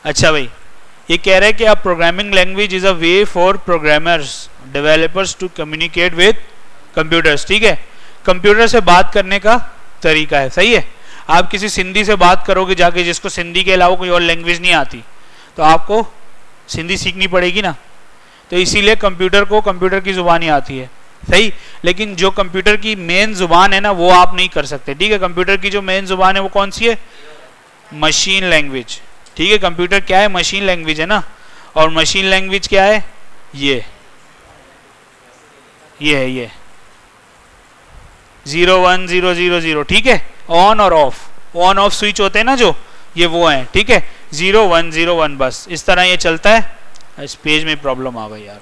अच्छा भाई, ये कह रहा है कि आप programming language is a way for programmers developers to communicate with computers. ठीक है, कंप्यूटर से बात करने का तरीका है, सही है। आप किसी सिंधी से बात करोगे जाके, जिसको सिंधी के अलावा कोई और लैंग्वेज नहीं आती, तो आपको सिंधी सीखनी पड़ेगी ना। तो इसीलिए कंप्यूटर को कंप्यूटर की जुबान ही आती है, सही। लेकिन जो कंप्यूटर की मेन जुबान है ना, वो आप नहीं कर सकते। ठीक है, कंप्यूटर की जो मेन जुबान है वो कौन सी है? Machine language. ठीक है, कंप्यूटर क्या है? मशीन लैंग्वेज है ना। और मशीन लैंग्वेज क्या है? ये है, ये 0 1 0 0 0। ठीक है, ऑन और ऑन ऑफ स्विच होते हैं ना जो, ये वो है। ठीक है, 0 1 0 1, बस इस तरह ये चलता है। इस पेज में प्रॉब्लम आ गई यार,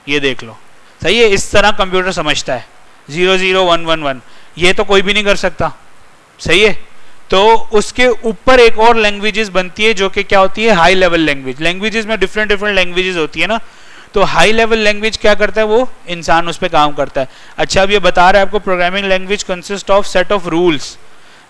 ये देख लो, सही है। इस तरह कंप्यूटर समझता है 0 0 1 1 1। ये तो कोई भी नहीं कर सकता, सही है। तो उसके ऊपर एक और लैंग्वेजेस बनती है जो कि क्या होती है? High level language. लैंग्वेजेस में डिफरेंट लैंग्वेजेस होती है ना। तो हाई लेवल लैंग्वेज क्या करता है? वो इंसान उस पर काम करता है। अच्छा, अब ये बता रहा है आपको, programming language consist of set of rules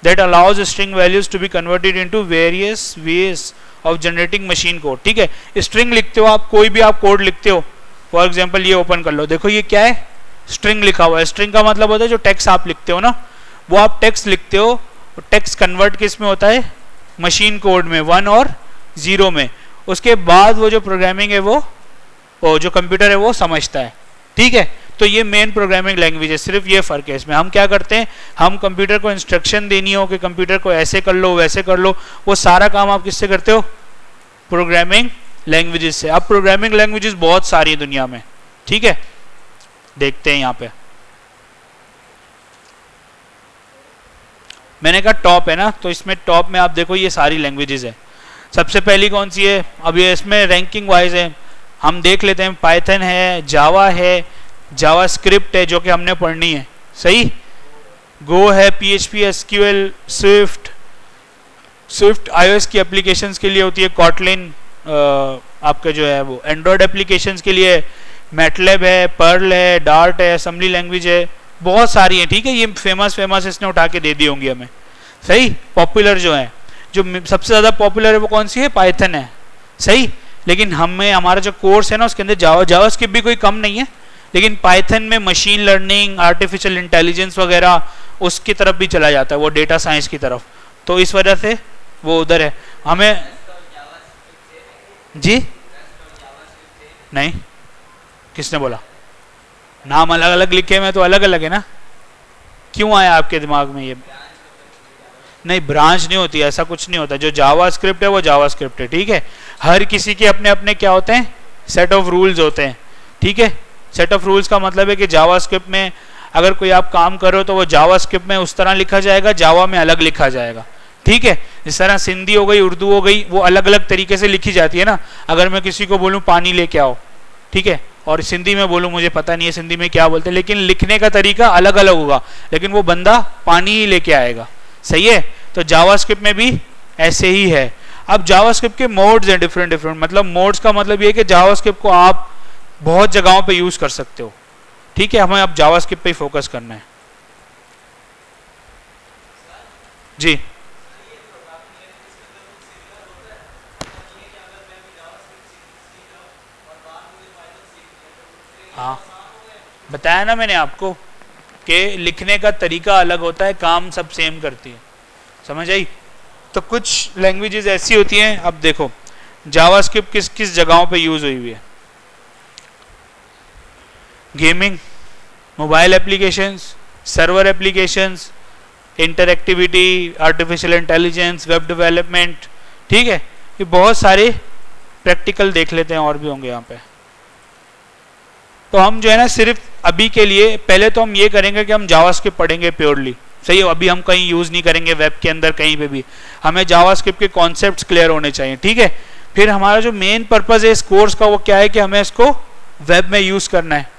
that allows string values to be converted into various ways of generating machine code. ठीक है, स्ट्रिंग लिखते हो आप, कोई भी आप कोड लिखते हो। फॉर एग्जाम्पल ये ओपन कर लो, देखो ये क्या है? स्ट्रिंग लिखा हुआ है। स्ट्रिंग का मतलब होता है जो टेक्स्ट आप लिखते हो ना, वो आप टेक्स्ट लिखते हो। टेक्स्ट कन्वर्ट किस में होता है? मशीन कोड में, 1 और 0 में। उसके बाद वो जो प्रोग्रामिंग है वो जो कंप्यूटर है वो समझता है। ठीक है, तो ये मेन प्रोग्रामिंग लैंग्वेज है। सिर्फ ये फर्क है इसमें। हम क्या करते हैं? हम कंप्यूटर को इंस्ट्रक्शन देनी हो कि कंप्यूटर को ऐसे कर लो, वैसे कर लो, वो सारा काम आप किससे करते हो? प्रोग्रामिंग लैंग्वेजेस से। अब प्रोग्रामिंग लैंग्वेजेस बहुत सारी है दुनिया में। ठीक है, देखते हैं यहाँ पे। मैंने कहा टॉप है ना, तो इसमें टॉप में आप देखो ये सारी लैंग्वेजेस है। सबसे पहली कौन सी है? अब ये इसमें रैंकिंग वाइज है, हम देख लेते हैं। पाइथन है, जावा है, जावा स्क्रिप्ट है जो कि हमने पढ़नी है, सही। गो है, PHP, SQL, स्विफ्ट iOS की एप्लीकेशंस के लिए होती है। कॉटलिन आपका जो है वो एंड्रॉयड एप्लीकेशंस के लिए। मैटलैब है, पर्ल है, डार्ट है, असेंबली लैंग्वेज है, बहुत सारी है। ठीक है, ये फेमस इसने उठा के दे दी होंगी हमें, सही। पॉपुलर जो है, जो सबसे ज़्यादा पॉपुलर है वो कौन सी है? पाइथन है, सही। लेकिन हमें हमारा जो कोर्स है ना उसके अंदर जावास्क्रिप्ट भी कोई कम नहीं है, लेकिन पाइथन में मशीन लर्निंग, आर्टिफिशियल इंटेलिजेंस वगैरह उसकी तरफ भी चला जाता है, वो डेटा साइंस की तरफ। तो इस वजह से वो उधर है। हमें जी नहीं, किसने बोला? नाम अलग अलग लिखे में तो अलग अलग है ना। क्यों आया आपके दिमाग में ये? नहीं, ब्रांच नहीं होती, ऐसा कुछ नहीं होता। जो जावास्क्रिप्ट है वो जावास्क्रिप्ट है। ठीक है, हर किसी के अपने अपने क्या होते हैं? सेट ऑफ रूल्स होते हैं। ठीक है, सेट ऑफ रूल्स का मतलब है कि जावास्क्रिप्ट में अगर कोई आप काम करो तो वो जावास्क्रिप्ट में उस तरह लिखा जाएगा, जावा में अलग लिखा जाएगा। ठीक है, इस तरह सिंधी हो गई, उर्दू हो गई, वो अलग अलग तरीके से लिखी जाती है ना। अगर मैं किसी को बोलूं पानी लेके आओ, ठीक है, और सिंधी में बोलूं, मुझे पता नहीं है सिंधी में क्या बोलते हैं, लेकिन लिखने का तरीका अलग अलग होगा, लेकिन वो बंदा पानी ही लेके आएगा, सही है। तो जावास्क्रिप्ट में भी ऐसे ही है। अब जावास्क्रिप्ट के मोड्स हैं डिफरेंट, मतलब मोड्स का मतलब ये है कि जावास्क्रिप्ट को आप बहुत जगहों पे यूज कर सकते हो। ठीक है, हमें अब जावास्क्रिप्ट पे ही फोकस करना है। जी हाँ, बताया ना मैंने आपको कि लिखने का तरीका अलग होता है, काम सब सेम करती है, समझ आई। तो कुछ लैंग्वेजेस ऐसी होती हैं, अब देखो जावास्क्रिप्ट किस किस जगहों पे यूज हुई हुई है। Gaming, mobile applications, server applications, interactivity, artificial intelligence, web development. ठीक है, ये बहुत सारे प्रैक्टिकल देख लेते हैं, और भी होंगे यहाँ पे। तो हम जो है ना सिर्फ अभी के लिए पहले तो हम ये करेंगे कि हम जावास्क्रिप्ट पढ़ेंगे प्योरली, सही है। अभी हम कहीं यूज नहीं करेंगे वेब के अंदर कहीं पे भी, हमें जावास्क्रिप्ट के कॉन्सेप्ट्स क्लियर होने चाहिए। ठीक है, फिर हमारा जो मेन पर्पस है इस कोर्स का वो क्या है कि हमें इसको वेब में यूज करना है,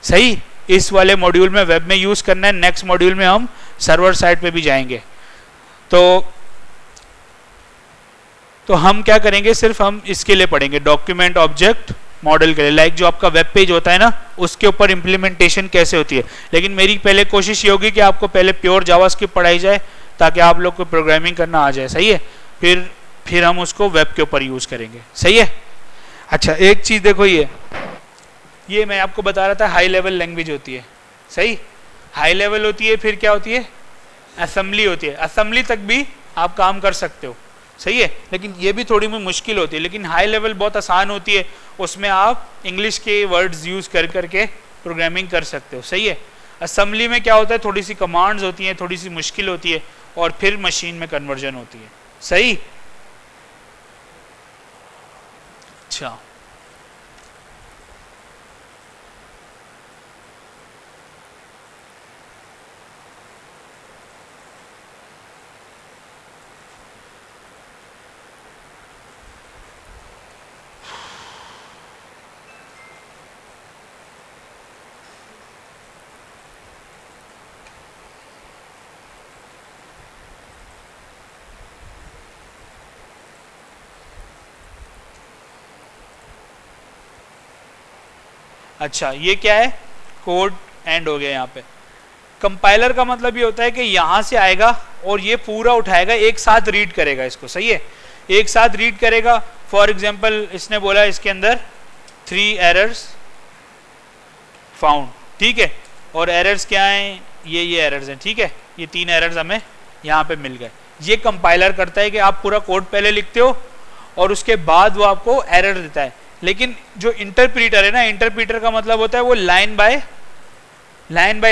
सही। इस वाले मॉड्यूल में वेब में यूज करना है, नेक्स्ट मॉड्यूल में हम सर्वर साइड पे भी जाएंगे। तो हम क्या करेंगे, सिर्फ हम इसके लिए पढ़ेंगे डॉक्यूमेंट ऑब्जेक्ट मॉडल के लिए, लाइक जो आपका वेब पेज होता है ना उसके ऊपर इंप्लीमेंटेशन कैसे होती है। लेकिन मेरी पहले कोशिश ये होगी कि आपको पहले प्योर जावास्क्रिप्ट पढ़ाई जाए ताकि आप लोग को प्रोग्रामिंग करना आ जाए। सही है, फिर हम उसको वेब के ऊपर यूज करेंगे। सही है। अच्छा एक चीज देखो, ये मैं आपको बता रहा था हाई लेवल लैंग्वेज होती है। सही, हाई लेवल होती है, फिर क्या होती है, असेंबली होती है। असेंबली तक भी आप काम कर सकते हो। सही है, लेकिन ये भी थोड़ी मुश्किल होती है, लेकिन हाई लेवल बहुत आसान होती है, उसमें आप इंग्लिश के वर्ड्स यूज कर करके प्रोग्रामिंग कर सकते हो। सही है। असेंबली में क्या होता है, थोड़ी सी कमांड्स होती हैं, थोड़ी सी मुश्किल होती है, और फिर मशीन में कन्वर्जन होती है। सही। अच्छा अच्छा, ये क्या है, कोड एंड हो गया। यहाँ पे कंपाइलर का मतलब ये होता है कि यहाँ से आएगा और ये पूरा उठाएगा, एक साथ रीड करेगा इसको। सही है, एक साथ रीड करेगा। फॉर एग्जांपल इसने बोला इसके अंदर 3 एरर्स फाउंड, ठीक है, और एरर्स क्या हैं, ये एरर्स हैं। ठीक है, ये 3 एरर्स हमें यहाँ पे मिल गए। ये कंपाइलर करता है कि आप पूरा कोड पहले लिखते हो और उसके बाद वो आपको एरर देता है। लेकिन जो इंटरप्रीटर है ना, इंटरप्रीटर का मतलब होता है वो लाइन बाय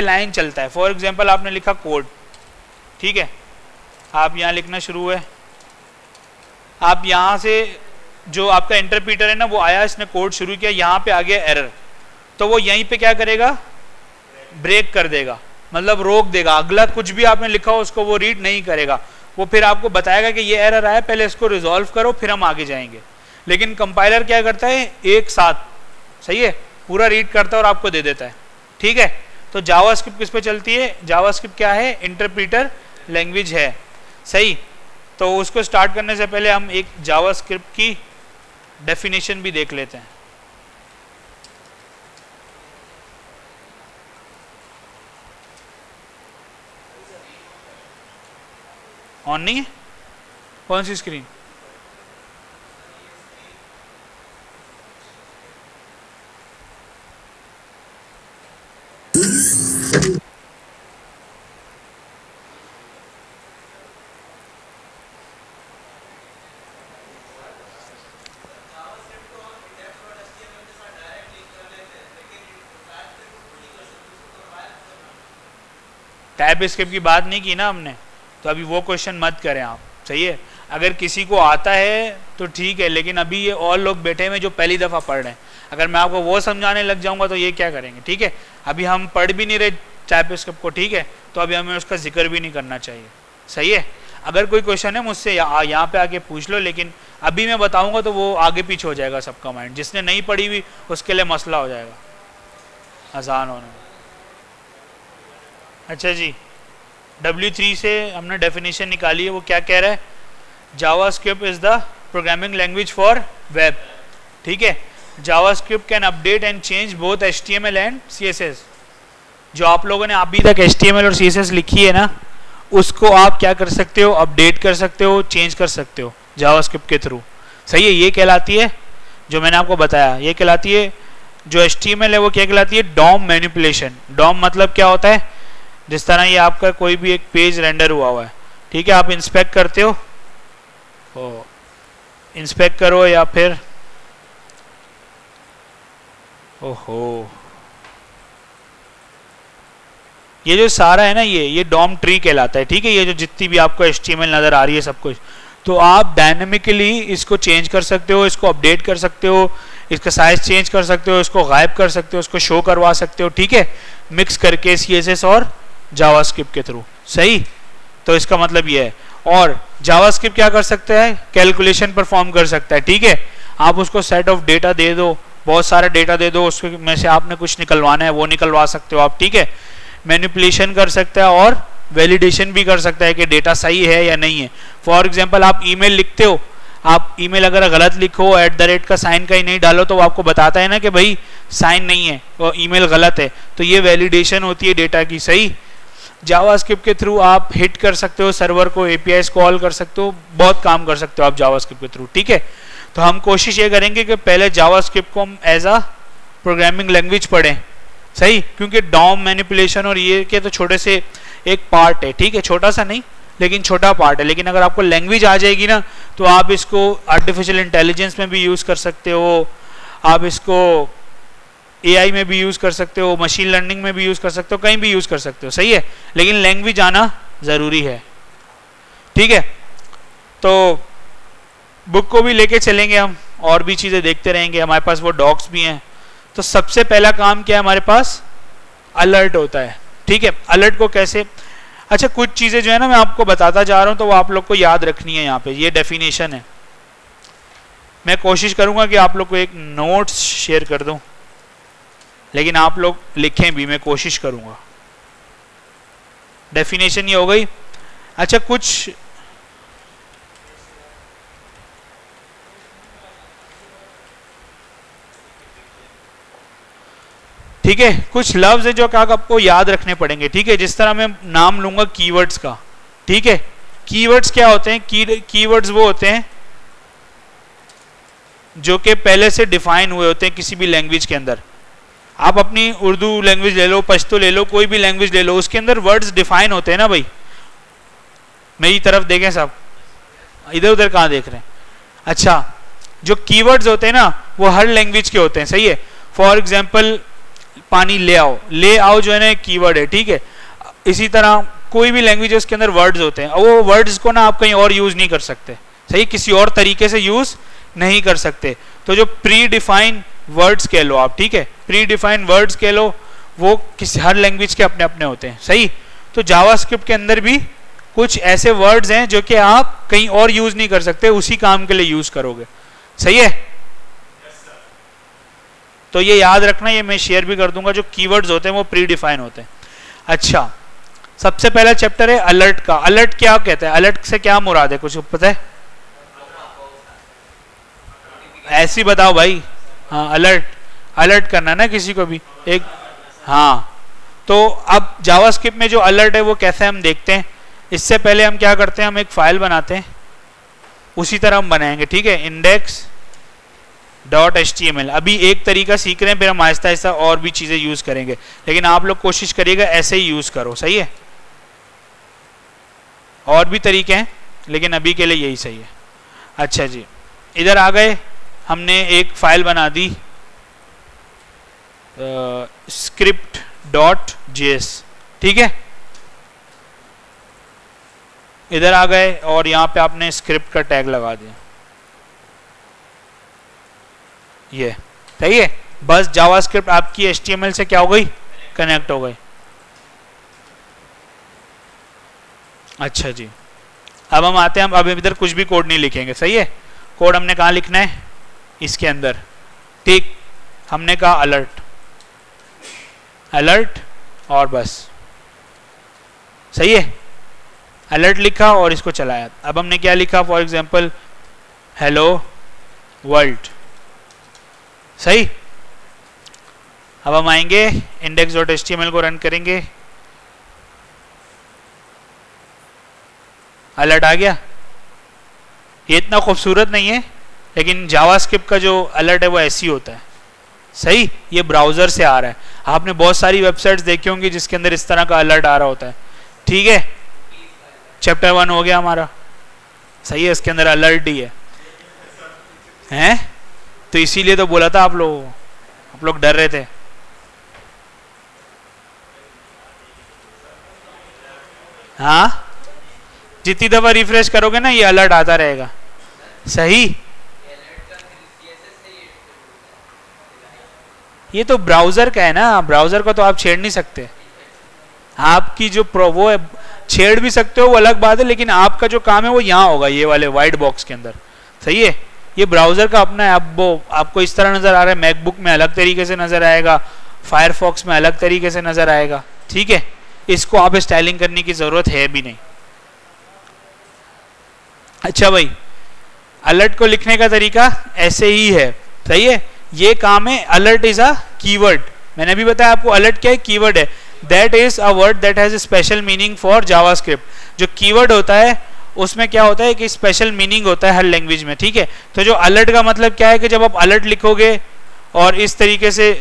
लाइन चलता है। फॉर एग्जांपल आपने लिखा कोड, ठीक है, आप यहाँ लिखना शुरू है, आप यहाँ से जो आपका इंटरप्रीटर है ना वो आया, इसने कोड शुरू किया, यहाँ पे आ गया एरर, तो वो यहीं पे क्या करेगा, ब्रेक कर देगा, मतलब रोक देगा। अगला कुछ भी आपने लिखा हो उसको वो रीड नहीं करेगा, वो फिर आपको बताएगा कि ये एरर आया, पहले इसको रिजॉल्व करो फिर हम आगे जाएंगे। लेकिन कंपाइलर क्या करता है, एक साथ, सही है, पूरा रीड करता है और आपको दे देता है। ठीक है, तो जावास्क्रिप्ट किस पे चलती है, जावास्क्रिप्ट क्या है, इंटरप्रीटर लैंग्वेज है। सही, तो उसको स्टार्ट करने से पहले हम एक जावास्क्रिप्ट की डेफिनेशन भी देख लेते हैं। ऑन नहीं है, कौन सी स्क्रीन, टाइप स्क्रिप्ट की बात नहीं की ना हमने, तो अभी वो क्वेश्चन मत करें आप। सही है, अगर किसी को आता है तो ठीक है, लेकिन अभी ये और लोग बैठे हुए जो पहली दफ़ा पढ़ रहे हैं, अगर मैं आपको वो समझाने लग जाऊंगा तो ये क्या करेंगे। ठीक है, अभी हम पढ़ भी नहीं रहे टाइप स्क्रिप्ट को, ठीक है, तो अभी हमें उसका जिक्र भी नहीं करना चाहिए। सही है, अगर कोई क्वेश्चन है मुझसे यहाँ पे आके पूछ लो, लेकिन अभी मैं बताऊँगा तो वो आगे पीछे हो जाएगा सबका माइंड, जिसने नहीं पढ़ी हुई उसके लिए मसला हो जाएगा आसान होने में। अच्छा जी, W3 से हमने डेफिनेशन निकाली है, वो क्या कह रहा है, JavaScript is the programming language for web. ठीक है, JavaScript can update and change both HTML and CSS। जो आप लोगों ने अभी तक HTML और CSS लिखी है ना, उसको आप क्या कर सकते हो, अपडेट कर सकते हो, चेंज कर सकते हो जावास्क्रिप्ट के थ्रू। सही है, ये कहलाती है, जो मैंने आपको बताया, ये कहलाती है, जो HTML है वो क्या कहलाती है, डॉम मैनिपुलेशन। डॉम मतलब क्या होता है, जिस तरह ये आपका कोई भी एक पेज रेंडर हुआ है, ठीक है, आप इंस्पेक्ट करते हो, इंस्पेक्ट करो, या फिर ओहो, ये जो सारा है ना, ये डॉम ट्री कहलाता है। ठीक है, ये जो जितनी भी आपको HTML नजर आ रही है सब कुछ, तो आप डायनेमिकली इसको चेंज कर सकते हो, इसको अपडेट कर सकते हो, इसका साइज चेंज कर सकते हो, इसको गायब कर सकते हो, इसको शो करवा सकते हो। ठीक है, मिक्स करके CSS और जावास्क्रिप्ट के थ्रू। सही, तो इसका मतलब ये है। और जावास्क्रिप्ट क्या कर सकता है, कैलकुलेशन परफॉर्म कर सकता है। ठीक है, आप उसको सेट ऑफ डेटा दे दो, बहुत सारा डेटा दे दो, उसके में से आपने कुछ निकलवाना है वो निकलवा सकते हो आप। ठीक है, मैनिपुलेशन कर सकता है और वैलिडेशन भी कर सकता है कि डेटा सही है या नहीं है। फॉर एग्जांपल आप ईमेल लिखते हो, आप ईमेल अगर गलत लिखो, @ का साइन कहीं नहीं डालो, तो वो आपको बताता है ना कि भाई साइन नहीं है और ईमेल गलत है, तो ये वैलिडेशन होती है डेटा की। सही, जावास्क्रिप्ट के थ्रू आप हिट कर सकते हो सर्वर को, एपीआई कॉल कर सकते हो, बहुत काम कर सकते हो आप जावास्क्रिप्ट के थ्रू, ठीक है। तो हम कोशिश ये करेंगे कि पहले जावास्क्रिप्ट को हम एज अ प्रोग्रामिंग लैंग्वेज पढ़ें, सही, क्योंकि डॉम मैनिपुलेशन और ये के तो छोटे से एक पार्ट है, ठीक है, छोटा सा नहीं लेकिन छोटा पार्ट है। लेकिन अगर आपको लैंग्वेज आ जाएगी ना तो आप इसको आर्टिफिशियल इंटेलिजेंस में भी यूज कर सकते हो, आप इसको एआई में भी यूज कर सकते हो, मशीन लर्निंग में भी यूज कर सकते हो, कहीं भी यूज कर सकते हो, सही है। लेकिन लैंग्वेज आना जरूरी है, ठीक है। तो बुक को भी लेके चलेंगे हम, और भी चीजें देखते रहेंगे, हमारे पास वो डॉक्स भी हैं। तो सबसे पहला काम क्या है हमारे पास, अलर्ट होता है, ठीक है। अलर्ट को कैसे, अच्छा कुछ चीजें जो है ना मैं आपको बताता जा रहा हूं तो वो आप लोग को याद रखनी है। यहाँ पे ये डेफिनेशन है, मैं कोशिश करूंगा कि आप लोग को एक नोट्स शेयर कर दूं, लेकिन आप लोग लिखें भी, मैं कोशिश करूंगा। डेफिनेशन ये हो गई। अच्छा कुछ ठीक है, कुछ लफ्ज है जो क्या आपको याद रखने पड़ेंगे, ठीक है। जिस तरह मैं नाम लूंगा कीवर्ड्स का, ठीक है। कीवर्ड्स क्या होते हैं, कीवर्ड्स वो होते हैं जो कि पहले से डिफाइन हुए होते हैं किसी भी लैंग्वेज के अंदर। आप अपनी उर्दू लैंग्वेज ले लो, पश्तो ले लो, कोई भी लैंग्वेज ले लो, उसके अंदर वर्ड्स डिफाइन होते हैं ना भाई। मेरी तरफ देखें सब, इधर उधर कहाँ देख रहे हैं। अच्छा, जो कीवर्ड्स होते हैं ना वो हर लैंग्वेज के होते हैं, सही है। फॉर एग्जाम्पल पानी ले आओ, ले आओ जो है ना एक कीवर्ड है, ठीक है। इसी तरह कोई भी लैंग्वेज है उसके अंदर वर्ड्स होते हैं, वो वर्ड्स को ना आप कहीं और यूज नहीं कर सकते, सही, किसी और तरीके से यूज नहीं कर सकते। तो जो प्री डिफाइन वर्ड्स कह लो आप, ठीक है, प्री डिफाइन वर्ड्स कह लो, वो किसी हर लैंग्वेज के अपने अपने होते हैं, सही। तो जावास्क्रिप्ट के अंदर भी कुछ ऐसे वर्ड्स हैं जो कि आप कहीं और यूज नहीं कर सकते, उसी काम के लिए यूज करोगे, सही है। तो ये याद रखना, ये मैं शेयर भी कर दूंगा, जो कीवर्ड्स होते हैं वो प्री डिफाइन होते हैं। अच्छा, सबसे पहला चैप्टर है अलर्ट का। अलर्ट क्या कहते हैं, अलर्ट से क्या मुराद है, कुछ पता है? ऐसी बताओ भाई। हाँ, अलर्ट, अलर्ट करना ना किसी को भी एक, हाँ। तो अब जावास्क्रिप्ट में जो अलर्ट है वो कैसे हम देखते हैं। इससे पहले हम क्या करते हैं, हम एक फाइल बनाते हैं, उसी तरह हम बनाएंगे, ठीक है, index.html। अभी एक तरीका सीख रहे हैं, फिर हम आहिस्ता आहिस्ता और भी चीजें यूज करेंगे, लेकिन आप लोग कोशिश करिएगा ऐसे ही यूज करो, सही है। और भी तरीके हैं लेकिन अभी के लिए यही सही है। अच्छा जी, इधर आ गए, हमने एक फाइल बना दी script.js, ठीक है। इधर आ गए और यहां पे आपने स्क्रिप्ट का टैग लगा दिया, ये सही है। बस जावास्क्रिप्ट आपकी HTML से क्या हो गई, कनेक्ट हो गई। अच्छा जी, अब हम आते हैं, हम अब इधर कुछ भी कोड नहीं लिखेंगे, सही है। कोड हमने कहाँ लिखना है, इसके अंदर, ठीक। हमने कहा अलर्ट, अलर्ट और बस, सही है। अलर्ट लिखा और इसको चलाया। अब हमने क्या लिखा, फॉर एग्जांपल हेलो वर्ल्ड, सही। अब हम आएंगे index.html को रन करेंगे, अलर्ट आ गया। ये इतना खूबसूरत नहीं है, लेकिन जावास्क्रिप्ट का जो अलर्ट है वो ऐसी होता है, सही। ये ब्राउजर से आ रहा है, आपने बहुत सारी वेबसाइट्स देखी होंगी जिसके अंदर इस तरह का अलर्ट आ रहा होता है, ठीक है। चैप्टर 1 हो गया हमारा, सही है, इसके अंदर अलर्ट ही है, तो इसीलिए तो बोला था आप लोग डर रहे थे। हाँ, जितनी दफा रिफ्रेश करोगे ना ये अलर्ट आता रहेगा, सही। ये तो ब्राउजर का है ना, ब्राउजर को तो आप छेड़ नहीं सकते। आपकी जो वो है, छेड़ भी सकते हो वो अलग बात है, लेकिन आपका जो काम है वो यहाँ होगा, ये वाले व्हाइट बॉक्स के अंदर, सही है। ये ब्राउजर का अपना है। अब वो आपको इस तरह नजर आ रहा है, मैकबुक में अलग तरीके से नजर आएगा, फायरफॉक्स में अलग तरीके से नजर आएगा, ठीक है। इसको आप स्टाइलिंग करने की जरूरत है भी नहीं। अच्छा भाई, अलर्ट को लिखने का तरीका ऐसे ही है, सही है। ये काम है, अलर्ट इज अ कीवर्ड। मैंने अभी बताया आपको अलर्ट क्या है, कीवर्ड है। That is a word that has special meaning for JavaScript. जो कीवर्ड होता है उसमें क्या होता है कि स्पेशल मीनिंग होता है हर लैंग्वेज में, ठीक है। तो जो अलर्ट का मतलब क्या है कि जब आप अलर्ट लिखोगे और इस तरीके से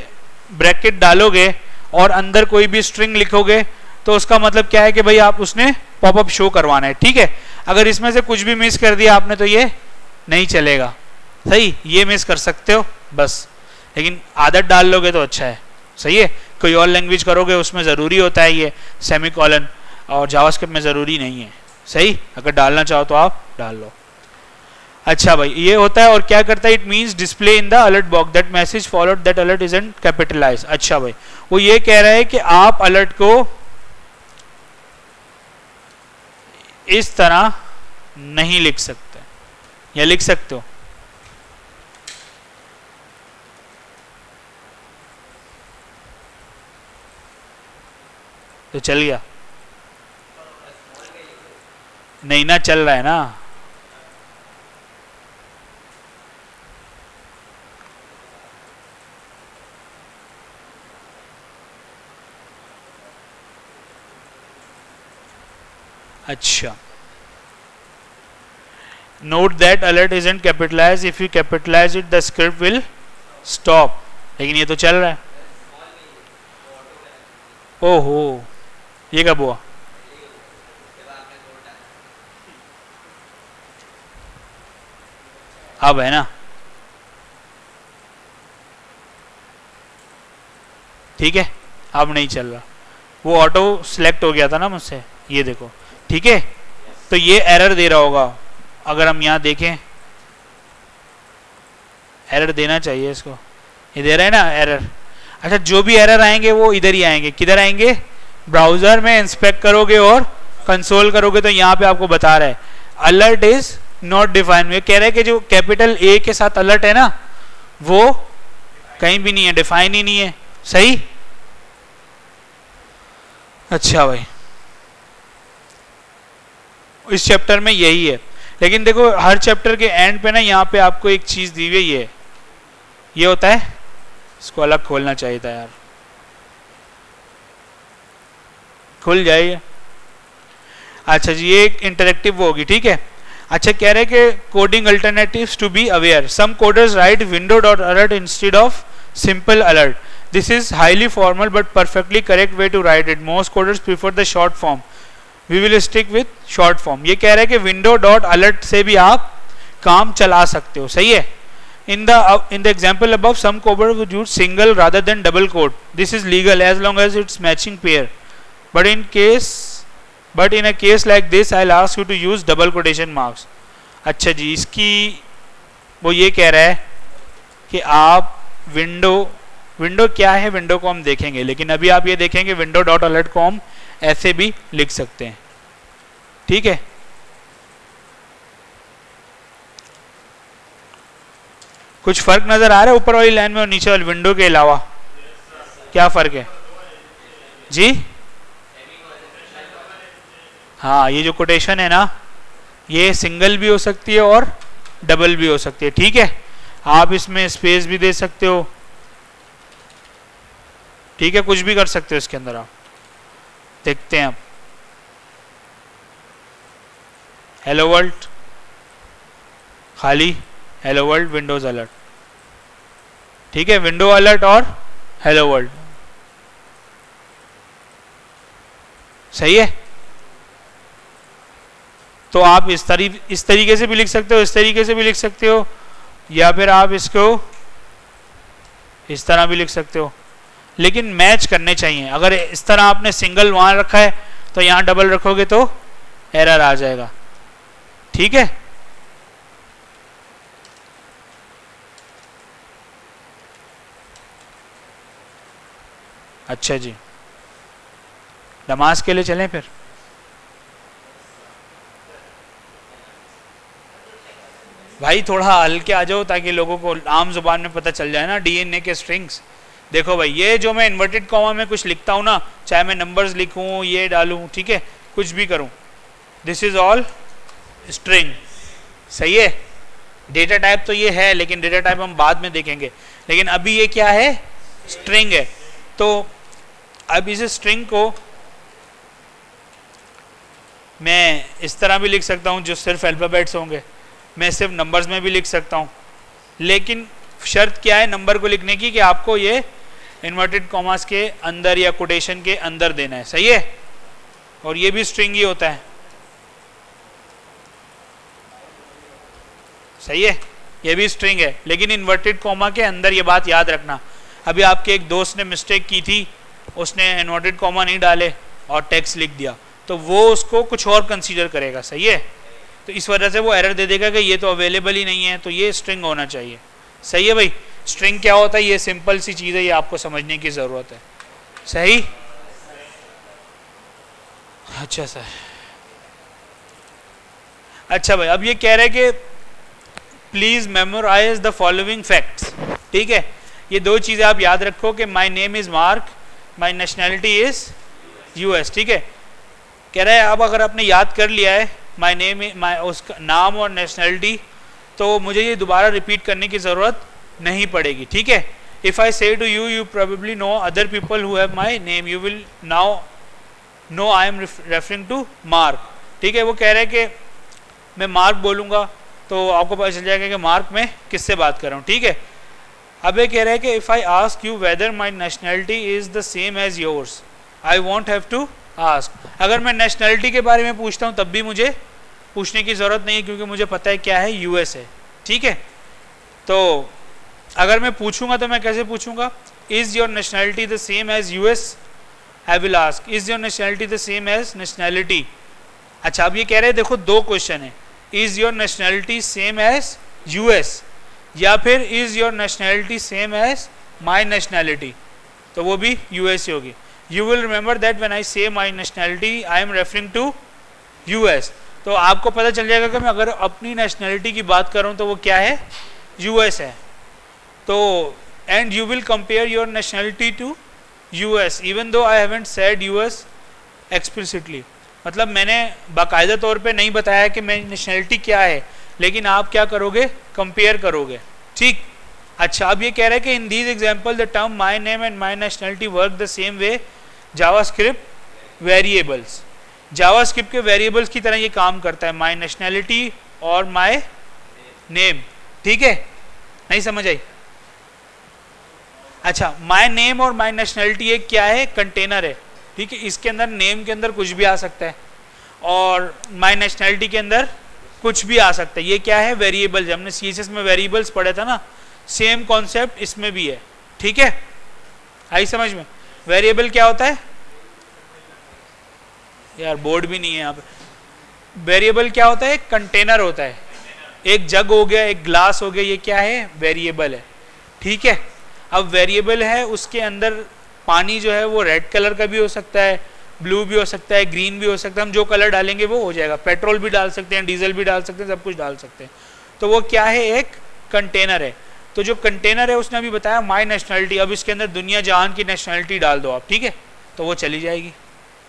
ब्रैकेट डालोगे और अंदर कोई भी स्ट्रिंग लिखोगे तो उसका मतलब क्या है कि भाई आप उसने पॉपअप शो करवाना है, ठीक है। अगर इसमें से कुछ भी मिस कर दिया आपने तो ये नहीं चलेगा, सही, ये मिस कर सकते हो बस, लेकिन आदत डाल लोगे तो अच्छा है, सही है। कोई और लैंग्वेज करोगे उसमें ज़रूरी होता है ये सेमीकोलन, और जावास्क्रिप्ट में ज़रूरी नहीं है, सही। अगर डालना चाहो तो आप डाल लो। अच्छा भाई, ये होता है और क्या करता है, it means display in the alert box that message followed that alert isn't capitalize. अच्छा भाई, वो ये कह रहा है कि आप अलर्ट को इस तरह नहीं लिख सकते, या लिख सकते हो। तो चल गया नहीं ना, चल रहा है ना। अच्छा, note that alert isn't capitalized. If you capitalize it, the script will stop. लेकिन ये तो चल रहा है। ओहो, ये कब हुआ? अब है ना, ठीक है। अब नहीं चल रहा, वो ऑटो सिलेक्ट हो गया था ना मुझसे, ये देखो, ठीक है। तो ये एरर दे रहा होगा, अगर हम यहाँ देखें, एरर देना चाहिए इसको, ये दे रहा है ना एरर। अच्छा, जो भी एरर आएंगे वो इधर ही आएंगे, किधर आएंगे? ब्राउजर में इंस्पेक्ट करोगे और कंसोल करोगे तो यहाँ पे आपको बता रहा है अलर्ट इज नॉट डिफाइंड। ये कह रहा है कि जो कैपिटल ए के साथ अलर्ट है ना वो कहीं भी नहीं है, डिफाइन ही नहीं है, सही। अच्छा भाई, इस चैप्टर में यही है, लेकिन देखो हर चैप्टर के एंड पे ना यहाँ पे आपको एक चीज दी हुई है, ये होता है, इसको अलग खोलना चाहिए था यार, खुल जाइए। अच्छा जी, ये एक इंटरेक्टिव होगी, ठीक है। अच्छा, कह रहे कि coding alternatives to be aware, some coders write window dot alert instead of simple alert, this is highly formal but perfectly correct way to write it, most coders prefer the short form, we will stick with short form. ये कह रहे हैं कि window dot alert से भी आप काम चला सकते हो, सही है। in the example above, some coders would use single rather than double quote, this is legal as long as it's matching pair, but in a case like this I'll ask you to use double quotation marks। अच्छा जी, इसकी वो ये कह रहा है कि आप window क्या है, विंडो को हम देखेंगे, लेकिन अभी आप ये देखेंगे विंडो डॉट अलर्ट को हम ऐसे भी लिख सकते हैं, ठीक है। कुछ फर्क नजर आ रहा है ऊपर वाली लाइन में और नीचे वाली विंडो के अलावा? क्या फर्क है जी? हाँ, ये जो कोटेशन है ना, ये सिंगल भी हो सकती है और डबल भी हो सकती है, ठीक है। आप इसमें स्पेस भी दे सकते हो, ठीक है, कुछ भी कर सकते हो इसके अंदर। आप देखते हैं, आप हेलो वर्ल्ड खाली, हेलो वर्ल्ड विंडोज अलर्ट, ठीक है, विंडो अलर्ट और हेलो वर्ल्ड, सही है। तो आप इस तरीके से भी लिख सकते हो, इस तरीके से भी लिख सकते हो, या फिर आप इसको इस तरह भी लिख सकते हो, लेकिन मैच करने चाहिए। अगर इस तरह आपने सिंगल वहां रखा है तो यहां डबल रखोगे तो एरर आ जाएगा, ठीक है। अच्छा जी, नमाज के लिए चलें फिर? भाई थोड़ा हल्के आ जाओ ताकि लोगों को आम जुबान में पता चल जाए ना, डीएनए के स्ट्रिंग्स। देखो भाई, ये जो मैं इन्वर्टेड कॉमा में कुछ लिखता हूँ ना, चाहे मैं नंबर्स लिखूँ, ये डालूँ, ठीक है, कुछ भी करूँ, दिस इज ऑल स्ट्रिंग, सही है। डेटा टाइप तो ये है, लेकिन डेटा टाइप हम बाद में देखेंगे, लेकिन अभी ये क्या है, स्ट्रिंग है। तो अब इस स्ट्रिंग को मैं इस तरह भी लिख सकता हूँ जो सिर्फ अल्फ़ाबेट्स होंगे, मैं सिर्फ नंबर्स में भी लिख सकता हूँ, लेकिन शर्त क्या है नंबर को लिखने की कि आपको ये इन्वर्टेड कॉमास के अंदर या कोटेशन के अंदर देना है, सही है। और ये भी स्ट्रिंग ही होता है, सही है, ये भी स्ट्रिंग है लेकिन इन्वर्टेड कॉमा के अंदर, ये बात याद रखना। अभी आपके एक दोस्त ने मिस्टेक की थी, उसने इन्वर्टेड कॉमा नहीं डाले और टेक्स्ट लिख दिया, तो वो उसको कुछ और कंसीडर करेगा, सही है। तो इस वजह से वो एरर दे देगा कि ये तो अवेलेबल ही नहीं है, तो ये स्ट्रिंग होना चाहिए, सही है भाई। स्ट्रिंग क्या होता है, ये सिंपल सी चीज़ है, ये आपको समझने की ज़रूरत है, सही। अच्छा सर, अच्छा भाई, अब ये कह रहे हैं कि please memorize the following facts, ठीक है। ये दो चीज़ें आप याद रखो कि my name is Mark, my nationality is US, ठीक है। कह रहा है अब अगर आपने याद कर लिया है माई नेम, माई उसका नाम और नेशनैलिटी, तो मुझे ये दोबारा रिपीट करने की ज़रूरत नहीं पड़ेगी, ठीक है। If I say to you, you probably know other people who have my name, you will now know I am referring to Mark, ठीक है। वो कह रहे हैं कि मैं मार्क बोलूँगा तो आपको पता चल जाएगा कि मार्क में किससे बात कर रहा हूँ, ठीक है। अब ये कह रहे हैं कि if I ask you whether my nationality is the same as yours, I won't have to ask. अगर मैं नेशनैलिटी के बारे में पूछता हूँ तब भी मुझे पूछने की ज़रूरत नहीं है, क्योंकि मुझे पता है क्या है, यूएस है, ठीक है। तो अगर मैं पूछूंगा तो मैं कैसे पूछूंगा, is your nationality the same as US, I will ask is your nationality the same as nationality. अच्छा, अब ये कह रहे हैं देखो दो क्वेश्चन है, is your nationality same as US या फिर is your nationality same as my nationality, तो वो भी यूएस ही होगी। You will remember that when I say my nationality I am referring to US, तो आपको पता चल जाएगा कि मैं अगर अपनी नेशनैलिटी की बात करूं तो वो क्या है, यूएस है। तो and you will compare your nationality to US even though I haven't said US explicitly, मतलब मैंने बाकायदा तौर पे नहीं बताया कि मेरी नेशनैलिटी क्या है, लेकिन आप क्या करोगे, कंपेयर करोगे, ठीक। अच्छा, अब ये कह रहे हैं कि in these example the term my name and my nationality work the same way JavaScript variables, JavaScript के वेरिएबल्स की तरह ये काम करता है, माई नेशनैलिटी और माई नेम, ठीक है। नहीं समझ आई? अच्छा, माई नेम और माई नेशनैलिटी एक क्या है, कंटेनर है, ठीक है। इसके अंदर नेम के अंदर कुछ भी आ सकता है और माई नेशनैलिटी के अंदर कुछ भी आ सकता है, ये क्या है, वेरिएबल्स। हमने सीएसएस में वेरिएबल्स पढ़ा था ना, सेम कॉन्सेप्ट इसमें भी है, ठीक है। आई समझ में? वेरिएबल क्या होता है यार, बोर्ड भी नहीं है यहाँ पे। वेरिएबल क्या होता है, एक कंटेनर होता है, एक जग हो गया, एक ग्लास हो गया, ये क्या है, वेरिएबल है, ठीक है। अब वेरिएबल है, उसके अंदर पानी जो है वो रेड कलर का भी हो सकता है, ब्लू भी हो सकता है, ग्रीन भी हो सकता है, हम जो कलर डालेंगे वो हो जाएगा। पेट्रोल भी डाल सकते हैं, डीजल भी डाल सकते हैं, सब कुछ डाल सकते हैं। तो वो क्या है, एक कंटेनर है। तो जो कंटेनर है उसने अभी बताया माई नेशनैलिटी, अब इसके अंदर दुनिया जहान की नेशनैलिटी डाल दो आप, ठीक है, तो वो चली जाएगी,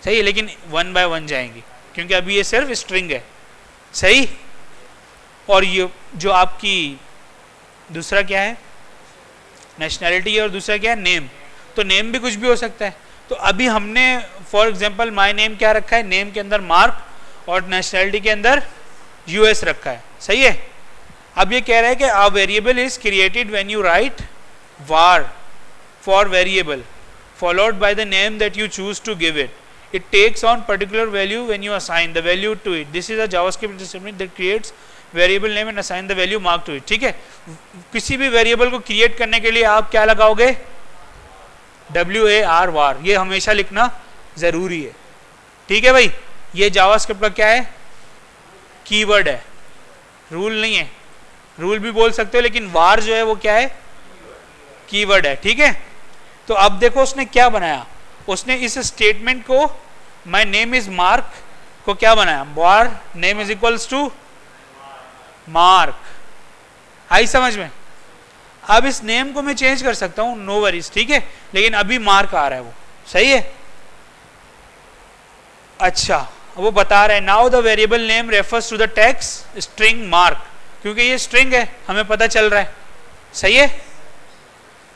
सही है, लेकिन 1 बाय 1 जाएंगी, क्योंकि अभी ये सिर्फ स्ट्रिंग है, सही। और ये जो आपकी दूसरा क्या है, नेशनैलिटी है, और दूसरा क्या है, नेम। तो नेम भी कुछ भी हो सकता है। तो अभी हमने फॉर एग्जांपल माय नेम क्या रखा है, नेम के अंदर मार्क और नेशनैलिटी के अंदर यूएस रखा है, सही है। अब ये कह रहा है कि a variable is created when you right var for variable followed by the name that you choose to give it. It takes on particular value when you assign the value to it. This is a JavaScript statement that creates variable name and assign the value mark to it. ठीक है, किसी भी variable को create करने के लिए आप क्या लगाओगे, WAR var, ये हमेशा लिखना जरूरी है, ठीक है भाई। ये जावास्क्रिप्ट का क्या है, कीवर्ड है, रूल नहीं है। रूल भी बोल सकते हो, लेकिन var जो है वो क्या है, कीवर्ड है, ठीक है। तो अब देखो उसने क्या बनाया, उसने इस स्टेटमेंट को माय नेम इज मार्क को क्या बनाया, var name is equals to mark. आई समझ में? अब इस नेम को मैं चेंज कर सकता हूं, नो वरीज, ठीक है, लेकिन अभी मार्क आ रहा है वो, सही है। अच्छा, वो बता रहे हैं now the variable name refers to the text string Mark, क्योंकि ये स्ट्रिंग है, हमें पता चल रहा है, सही है।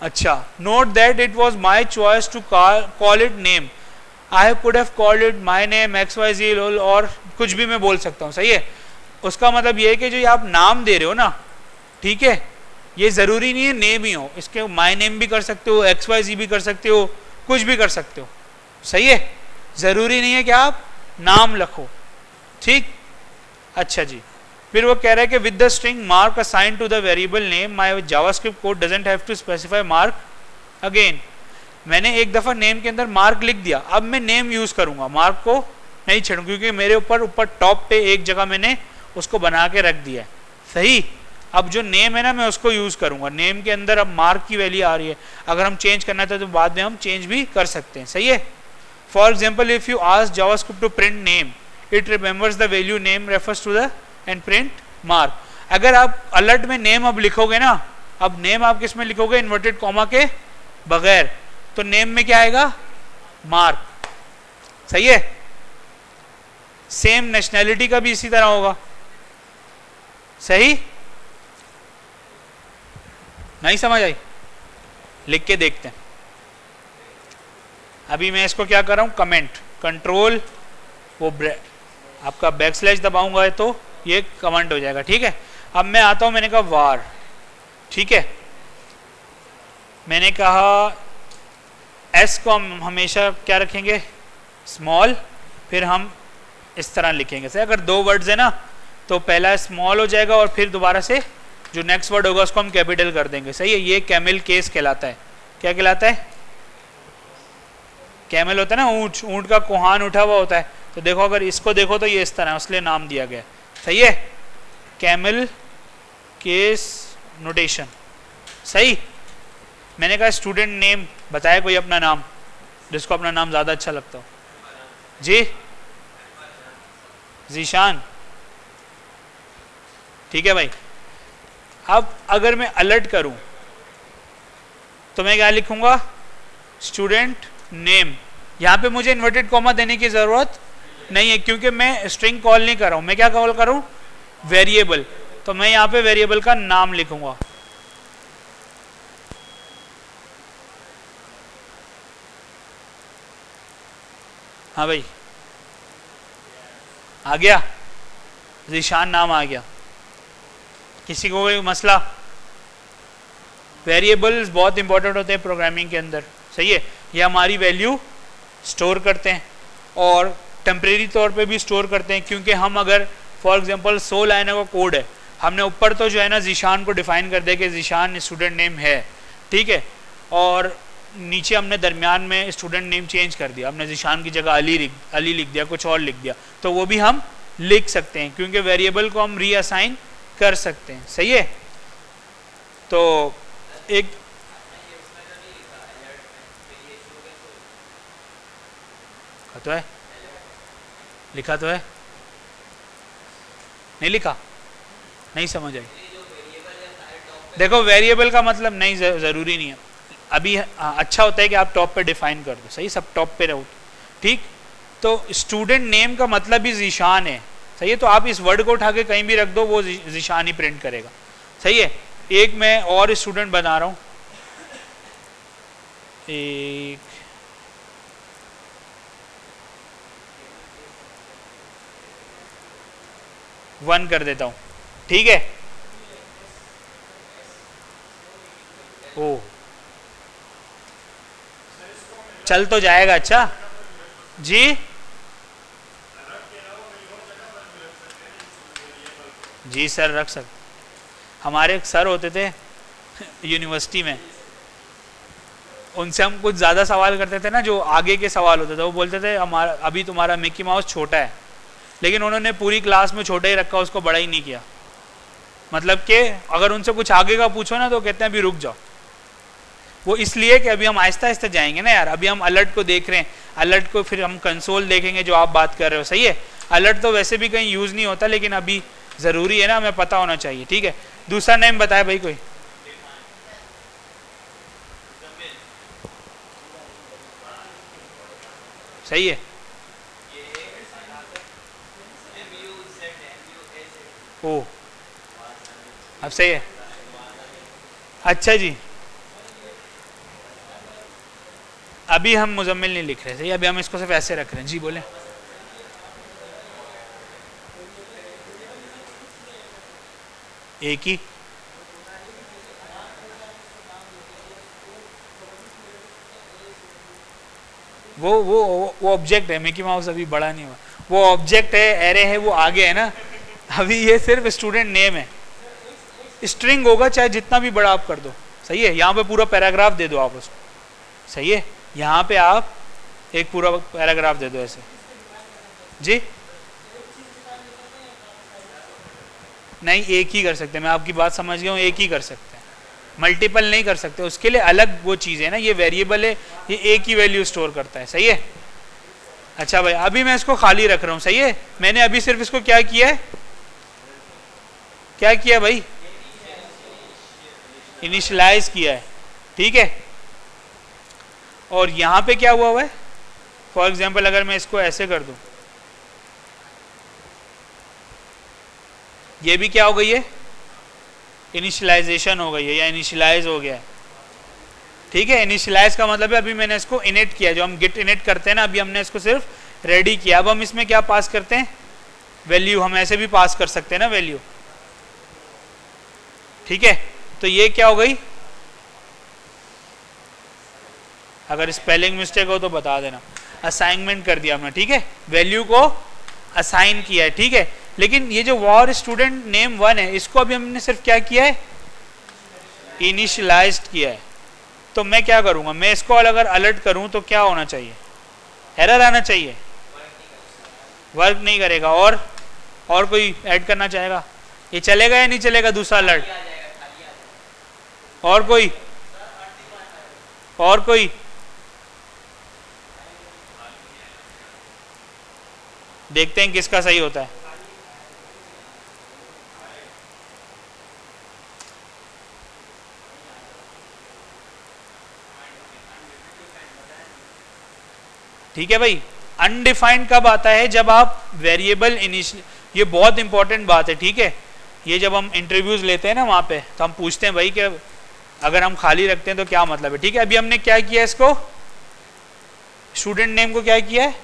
अच्छा, note that it was my choice to call it name, I could have called it my name XYZ lol, और कुछ भी मैं बोल सकता हूँ। सही है, उसका मतलब ये है कि जो ये आप नाम दे रहे हो ना, ठीक है, ये जरूरी नहीं है नेम ही हो, इसके माई नेम भी कर सकते हो, XYZ भी कर सकते हो, कुछ भी कर सकते हो। सही है, जरूरी नहीं है कि आप नाम रखो। ठीक, अच्छा जी, फिर वो कह रहा है कि with the string Mark assign to the variable name my JavaScript code doesn't have to specify Mark again. मैंने एक दफा नेम के अंदर मार्क लिख दिया, अब मैं नेम यूज करूंगा, मार्क को नहीं छेड़ूंगा, क्योंकि मेरे ऊपर टॉप पे एक जगह मैंने उसको बना के रख दिया है। सही, अब जो नेम है ना मैं उसको यूज करूंगा, नेम के अंदर अब मार्क की वैल्यू आ रही है, अगर हम चेंज करना था तो बाद में हम चेंज भी कर सकते हैं। सही है, for example if you ask JavaScript to print name it remembers the value name refers to the and print Mark. अगर आप अलर्ट में नेम अब लिखोगे ना, अब नेम आप किस में लिखोगे, इन्वर्टेड कॉमा के बगैर, तो नेम में क्या आएगा, मार्क। सही है, सेम नेशनैलिटी का भी इसी तरह होगा। सही, नहीं समझ आई, लिख के देखते हैं। अभी मैं इसको क्या कर रहा हूं, कमेंट, कंट्रोल वो आपका बैकस्लैश दबाऊंगा तो ये कमेंट हो जाएगा। ठीक है, अब मैं आता हूं, मैंने कहा वार, ठीक है, मैंने कहा एस को हम हमेशा क्या रखेंगे, स्मॉल, फिर हम इस तरह लिखेंगे। सही, अगर दो वर्ड्स है ना तो पहला स्मॉल हो जाएगा और फिर दोबारा से जो नेक्स्ट वर्ड होगा उसको हम कैपिटल कर देंगे। सही है, ये कैमल केस कहलाता है। क्या कहलाता है, कैमल होता है ना ऊंट, ऊंट का कोहान उठा हुआ होता है, तो देखो अगर इसको देखो तो ये इस तरह है, इसलिए नाम दिया गया। सही है, कैमल केस नोटेशन। सही, मैंने कहा स्टूडेंट नेम, बताया कोई अपना नाम जिसको अपना नाम ज्यादा अच्छा लगता हो। जी, जीशान, ठीक है भाई। अब अगर मैं अलर्ट करूं तो मैं क्या लिखूंगा, स्टूडेंट नेम। यहां पे मुझे इन्वर्टेड कॉमा देने की जरूरत नहीं है, क्योंकि मैं स्ट्रिंग कॉल नहीं कर रहा हूं, मैं क्या कॉल करूं, वेरिएबल। तो मैं यहां पे वेरिएबल का नाम लिखूंगा। हाँ भाई, आ गया, जीशान नाम आ गया। किसी को कोई मसला, वेरिएबल्स बहुत इंपॉर्टेंट होते हैं प्रोग्रामिंग के अंदर। सही है, ये हमारी वैल्यू स्टोर करते हैं और टेम्परेरी तौर पे भी स्टोर करते हैं, क्योंकि हम अगर फॉर एग्जांपल 100 लाइनों का कोड है, हमने ऊपर तो जो है ना जीशान को डिफाइन कर दिया कि जीशान स्टूडेंट नेम है, ठीक है, और नीचे हमने दरमियान में स्टूडेंट नेम चेंज कर दिया, हमने जीशान की जगह अली लिख दिया, कुछ और लिख दिया, तो वो भी हम लिख सकते हैं, क्योंकि वेरिएबल को हम रीअसाइन कर सकते हैं। सही है, तो एक तो है, लिखा तो है, नहीं लिखा, नहीं समझ आई। देखो वेरिएबल का मतलब नहीं जरूरी नहीं है, अभी अच्छा होता है कि आप टॉप पे डिफाइन कर दो। सही, सब टॉप पे रहो, ठीक। तो स्टूडेंट नेम का मतलब भी जीशान है। सही है, तो आप इस वर्ड को उठा के कहीं भी रख दो, वो जीशान ही प्रिंट करेगा। सही है, एक मैं और स्टूडेंट बना रहा हूं, एक वन कर देता हूं, ठीक है। ओ, चल तो जाएगा। अच्छा जी, जी सर रख सकते। हमारे एक सर होते थे यूनिवर्सिटी में, उनसे हम कुछ ज़्यादा सवाल करते थे ना, जो आगे के सवाल होते थे, वो बोलते थे हमारा अभी तुम्हारा मिकी माउस छोटा है, लेकिन उन्होंने पूरी क्लास में छोटा ही रखा, उसको बड़ा ही नहीं किया। मतलब कि अगर उनसे कुछ आगे का पूछो ना तो कहते हैं अभी रुक जाओ। वो इसलिए कि अभी हम आहिस्ता आहिस्ता जाएंगे ना यार, अभी हम अलर्ट को देख रहे हैं, अलर्ट को फिर हम कंसोल देखेंगे जो आप बात कर रहे हो। सही है, अलर्ट तो वैसे भी कहीं यूज़ नहीं होता, लेकिन अभी ज़रूरी है ना, हमें पता होना चाहिए। ठीक है, दूसरा नेम बताया भाई कोई। सही है, ओ अब सही है। अच्छा जी, अभी हम मुजम्मिल नहीं लिख रहे थे, अभी हम इसको सिर्फ ऐसे रख रहे हैं। जी बोले। एक ही वो ऑब्जेक्ट है, मिकी माउस अभी बड़ा नहीं हुआ, वो ऑब्जेक्ट है, एरे है, वो आगे है ना। अभी ये सिर्फ स्टूडेंट नेम है, स्ट्रिंग होगा चाहे जितना भी बड़ा आप कर दो, सही है। यहाँ पे पूरा पैराग्राफ दे दो आप उसको, सही है। यहाँ पे आप एक पूरा पैराग्राफ दे दो ऐसे। जी नहीं, एक ही कर सकते, मैं आपकी बात समझ गया हूँ, एक ही कर सकते हैं, मल्टीपल नहीं कर सकते, उसके लिए अलग वो चीज़ है ना। ये वेरिएबल है, ये एक ही वैल्यू स्टोर करता है, सही है। अच्छा भाई, अभी मैं इसको खाली रख रहा हूँ, सही है। मैंने अभी सिर्फ इसको क्या किया है, क्या किया भाई, इनिशियलाइज किया है, ठीक है। और यहाँ पे क्या हुआ है, फॉर एग्जाम्पल अगर मैं इसको ऐसे कर दूं, ये भी क्या हो गई है, इनिशियलाइजेशन हो गई है या इनिशियलाइज हो गया है, ठीक है। इनिशियलाइज का मतलब है अभी मैंने इसको इनिट किया, जो हम गिट इनिट करते हैं ना, अभी हमने इसको सिर्फ रेडी किया। अब हम इसमें क्या पास करते हैं, वैल्यू। हम ऐसे भी पास कर सकते हैं ना वैल्यू, ठीक है। तो ये क्या हो गई, अगर स्पेलिंग मिस्टेक हो तो बता देना, असाइनमेंट कर दिया हमने, ठीक है, वैल्यू को असाइन किया है, ठीक है। लेकिन ये जो वॉर स्टूडेंट नेम 1 है, इसको अभी हमने सिर्फ क्या किया है, इनिशियलाइज्ड किया है। तो मैं क्या करूंगा, मैं इसको अगर अलर्ट करूं तो क्या होना चाहिए, एरर आना चाहिए, वर्क नहीं करेगा। और कोई ऐड करना चाहेगा, ये चलेगा या नहीं चलेगा दूसरा अलर्ट, और कोई देखते हैं किसका सही होता है। ठीक है भाई, अनडिफाइंड कब आता है, जब आप वेरिएबल इनिशियल, ये बहुत इंपॉर्टेंट बात है, ठीक है। ये जब हम इंटरव्यूज लेते हैं ना वहां पे, तो हम पूछते हैं भाई कि अगर हम खाली रखते हैं तो क्या मतलब है, ठीक है। अभी हमने क्या किया, इसको स्टूडेंट नेम को क्या किया है,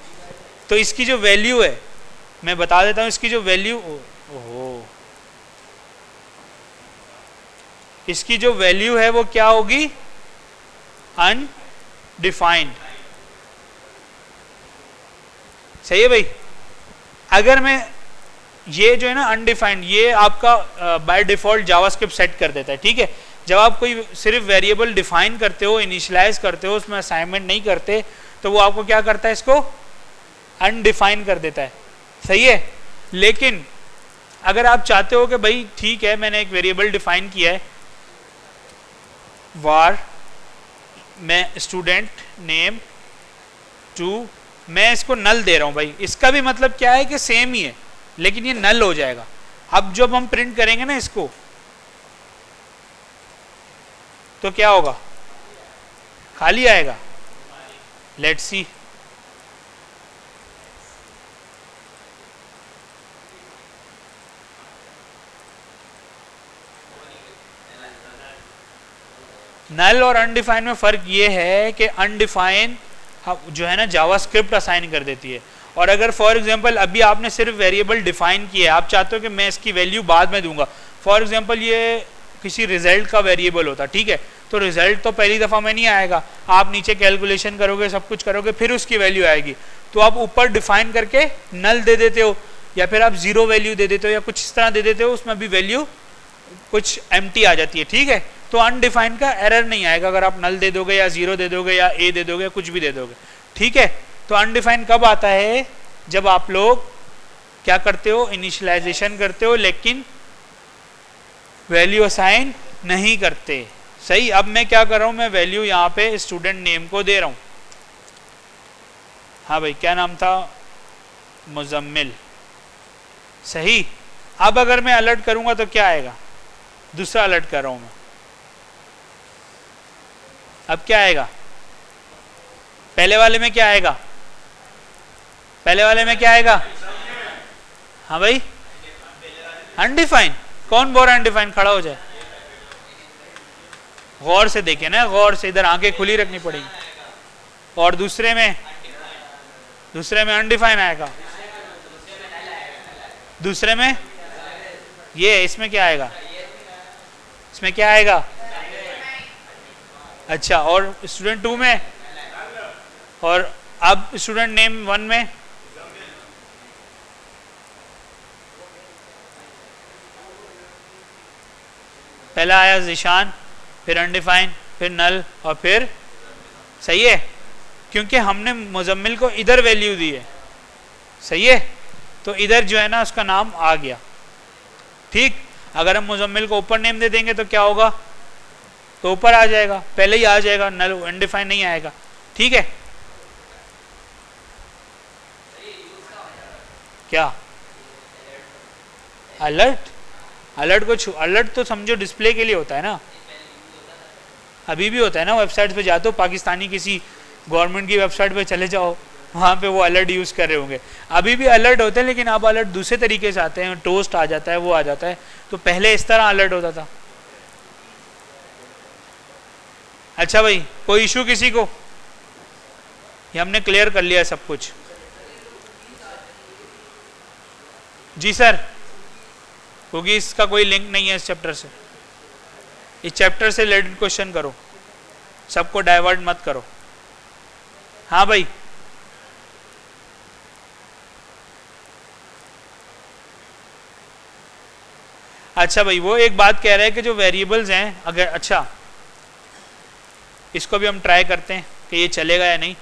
तो इसकी जो वैल्यू है, मैं बता देता हूं, इसकी जो वैल्यू, ओहो, इसकी जो वैल्यू है वो क्या होगी, अनडिफाइंड, सही है भाई। अगर मैं ये जो है ना अनडिफाइंड, ये आपका बाय डिफॉल्ट जावास्क्रिप्ट सेट कर देता है, ठीक है। जब आप कोई सिर्फ वेरिएबल डिफाइन करते हो, इनिशियलाइज करते हो, उसमें असाइनमेंट नहीं करते, तो वो आपको क्या करता है, इसको अनडिफाइन कर देता है, सही है। लेकिन अगर आप चाहते हो कि भाई ठीक है, मैंने एक वेरिएबल डिफाइन किया है, वार मैं स्टूडेंट नेम 2, मैं इसको नल दे रहा हूं भाई, इसका भी मतलब क्या है कि सेम ही है, लेकिन ये नल हो जाएगा। अब जब हम प्रिंट करेंगे ना इसको, तो क्या होगा, खाली आएगा। लेट्स सी, नल और अनडिफाइन में फर्क ये है कि अनडिफाइन जो है ना जावास्क्रिप्ट असाइन कर देती है, और अगर फॉर एग्जांपल अभी आपने सिर्फ वेरिएबल डिफाइन किया है, आप चाहते हो कि मैं इसकी वैल्यू बाद में दूंगा, फॉर एग्जांपल ये किसी रिजल्ट का वेरिएबल होता, ठीक है, तो रिजल्ट तो पहली दफा में नहीं आएगा, आप नीचे कैलकुलेशन करोगे, सब कुछ करोगे, फिर उसकी वैल्यू आएगी। तो आप ऊपर डिफाइन करके नल दे देते हो, या फिर आप जीरो वैल्यू दे देते हो, या कुछ इस तरह दे देते हो, उसमें भी वैल्यू कुछ एम्प्टी आ जाती है, ठीक है। तो अनडिफाइंड का एरर नहीं आएगा अगर आप नल दे दोगे या जीरो दे दोगे या ए दे दोगे, कुछ भी दे दोगे, ठीक है। तो अनडिफाइंड कब आता है, जब आप लोग क्या करते हो, इनिशियलाइजेशन करते हो, लेकिन वैल्यू असाइन नहीं करते, सही। अब मैं क्या कर रहा हूं, मैं वैल्यू यहाँ पे स्टूडेंट नेम को दे रहा हूं, हाँ भाई क्या नाम था, मुजम्मिल, सही। अब अगर मैं अलर्ट करूंगा तो क्या आएगा, दूसरा अलर्ट कर रहा हूं मैं, अब क्या आएगा, पहले वाले में क्या आएगा, पहले वाले में क्या आएगा, हाँ भाई अनडिफाइंड। कौन बोल रहा है अनडिफाइंड, खड़ा हो जाए, गौर से देखे ना, गौर से, इधर आंखें खुली रखनी पड़ेगी। और दूसरे में अनडिफाइन आएगा। दूसरे में ये, इसमें क्या आएगा? इसमें क्या आएगा? अच्छा, और स्टूडेंट 2 में? और अब स्टूडेंट नेम 1 में? पहला आया जिशान, फिर अनडिफाइन, फिर नल और फिर, सही है, क्योंकि हमने मुजम्मिल को इधर वैल्यू दी है, सही है, तो इधर जो है ना उसका नाम आ गया। ठीक, अगर हम मुजम्मिल को ऊपर नेम दे देंगे तो क्या होगा? तो ऊपर आ जाएगा, पहले ही आ जाएगा, नल अनडिफाइन नहीं आएगा। ठीक है, क्या अलर्ट? अलर्ट तो समझो डिस्प्ले के लिए होता है ना, अभी भी होता है ना। वेबसाइट पे जाते हो, पाकिस्तानी किसी गवर्नमेंट की वेबसाइट पे चले जाओ, वहाँ पे वो अलर्ट यूज़ कर रहे होंगे, अभी भी अलर्ट होते हैं, लेकिन अब अलर्ट दूसरे तरीके से आते हैं, टोस्ट आ जाता है, वो आ जाता है। तो पहले इस तरह अलर्ट होता था। अच्छा भाई, कोई इशू किसी को? ये हमने क्लियर कर लिया सब कुछ। जी सर, क्योंकि इसका कोई लिंक नहीं है इस चैप्टर से। इस चैप्टर से रिलेटेड क्वेश्चन करो, सबको डाइवर्ट मत करो। हाँ भाई, अच्छा भाई, वो एक बात कह रहे हैं कि जो वेरिएबल्स हैं, अगर, अच्छा इसको भी हम ट्राई करते हैं कि ये चलेगा या नहीं।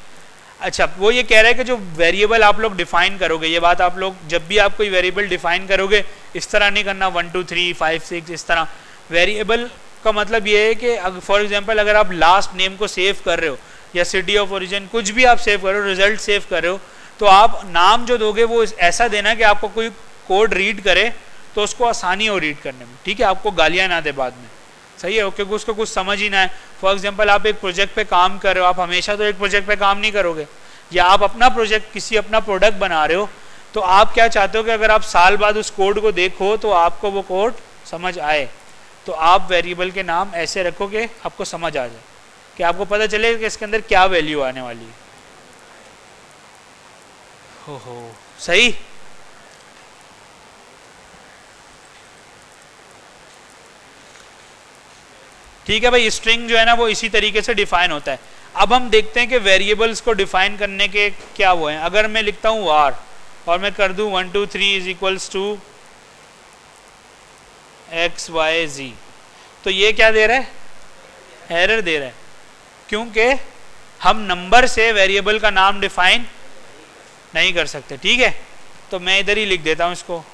अच्छा, वो ये कह रहा है कि जो वेरिएबल आप लोग डिफाइन करोगे, ये बात आप लोग जब भी आप कोई वेरिएबल डिफाइन करोगे, इस तरह नहीं करना 1 2 3 5 6 इस तरह। वेरिएबल का मतलब ये है कि फॉर एग्जांपल अगर आप लास्ट नेम को सेव कर रहे हो या सिटी ऑफ ओरिजिन कुछ भी आप सेव कर रहे हो, रिजल्ट सेव कर रहे हो, तो आप नाम जो दोगे वो ऐसा देना कि आपको कोई कोड रीड करे तो उसको आसानी हो रीड करने में। ठीक है, आपको गालियाँ ना दे बाद में, सही है, क्योंकि उसको कुछ समझ ही ना है। फॉर एग्जांपल आप एक प्रोजेक्ट पे काम कर रहे हो, आप हमेशा तो एक प्रोजेक्ट पे काम नहीं करोगे, या आप अपना प्रोजेक्ट, किसी अपना प्रोडक्ट बना रहे हो, तो आप क्या चाहते हो कि अगर आप साल बाद उस कोड को देखो तो आपको वो कोड समझ आए। तो आप वेरिएबल के नाम ऐसे रखो कि आपको समझ आ जाए, कि आपको पता चले कि इसके अंदर क्या वैल्यू आने वाली है। हो सही। ठीक है भाई, स्ट्रिंग जो है ना वो इसी तरीके से डिफाइन होता है। अब हम देखते हैं कि वेरिएबल्स को डिफाइन करने के क्या वो हैं। अगर मैं लिखता हूँ var और मैं कर दूँ 1 2 3 is equals to x y z, तो ये क्या दे रहा है? एरर दे रहा है, क्योंकि हम नंबर से वेरिएबल का नाम डिफाइन नहीं कर सकते। ठीक है, तो मैं इधर ही लिख देता हूँ इसको।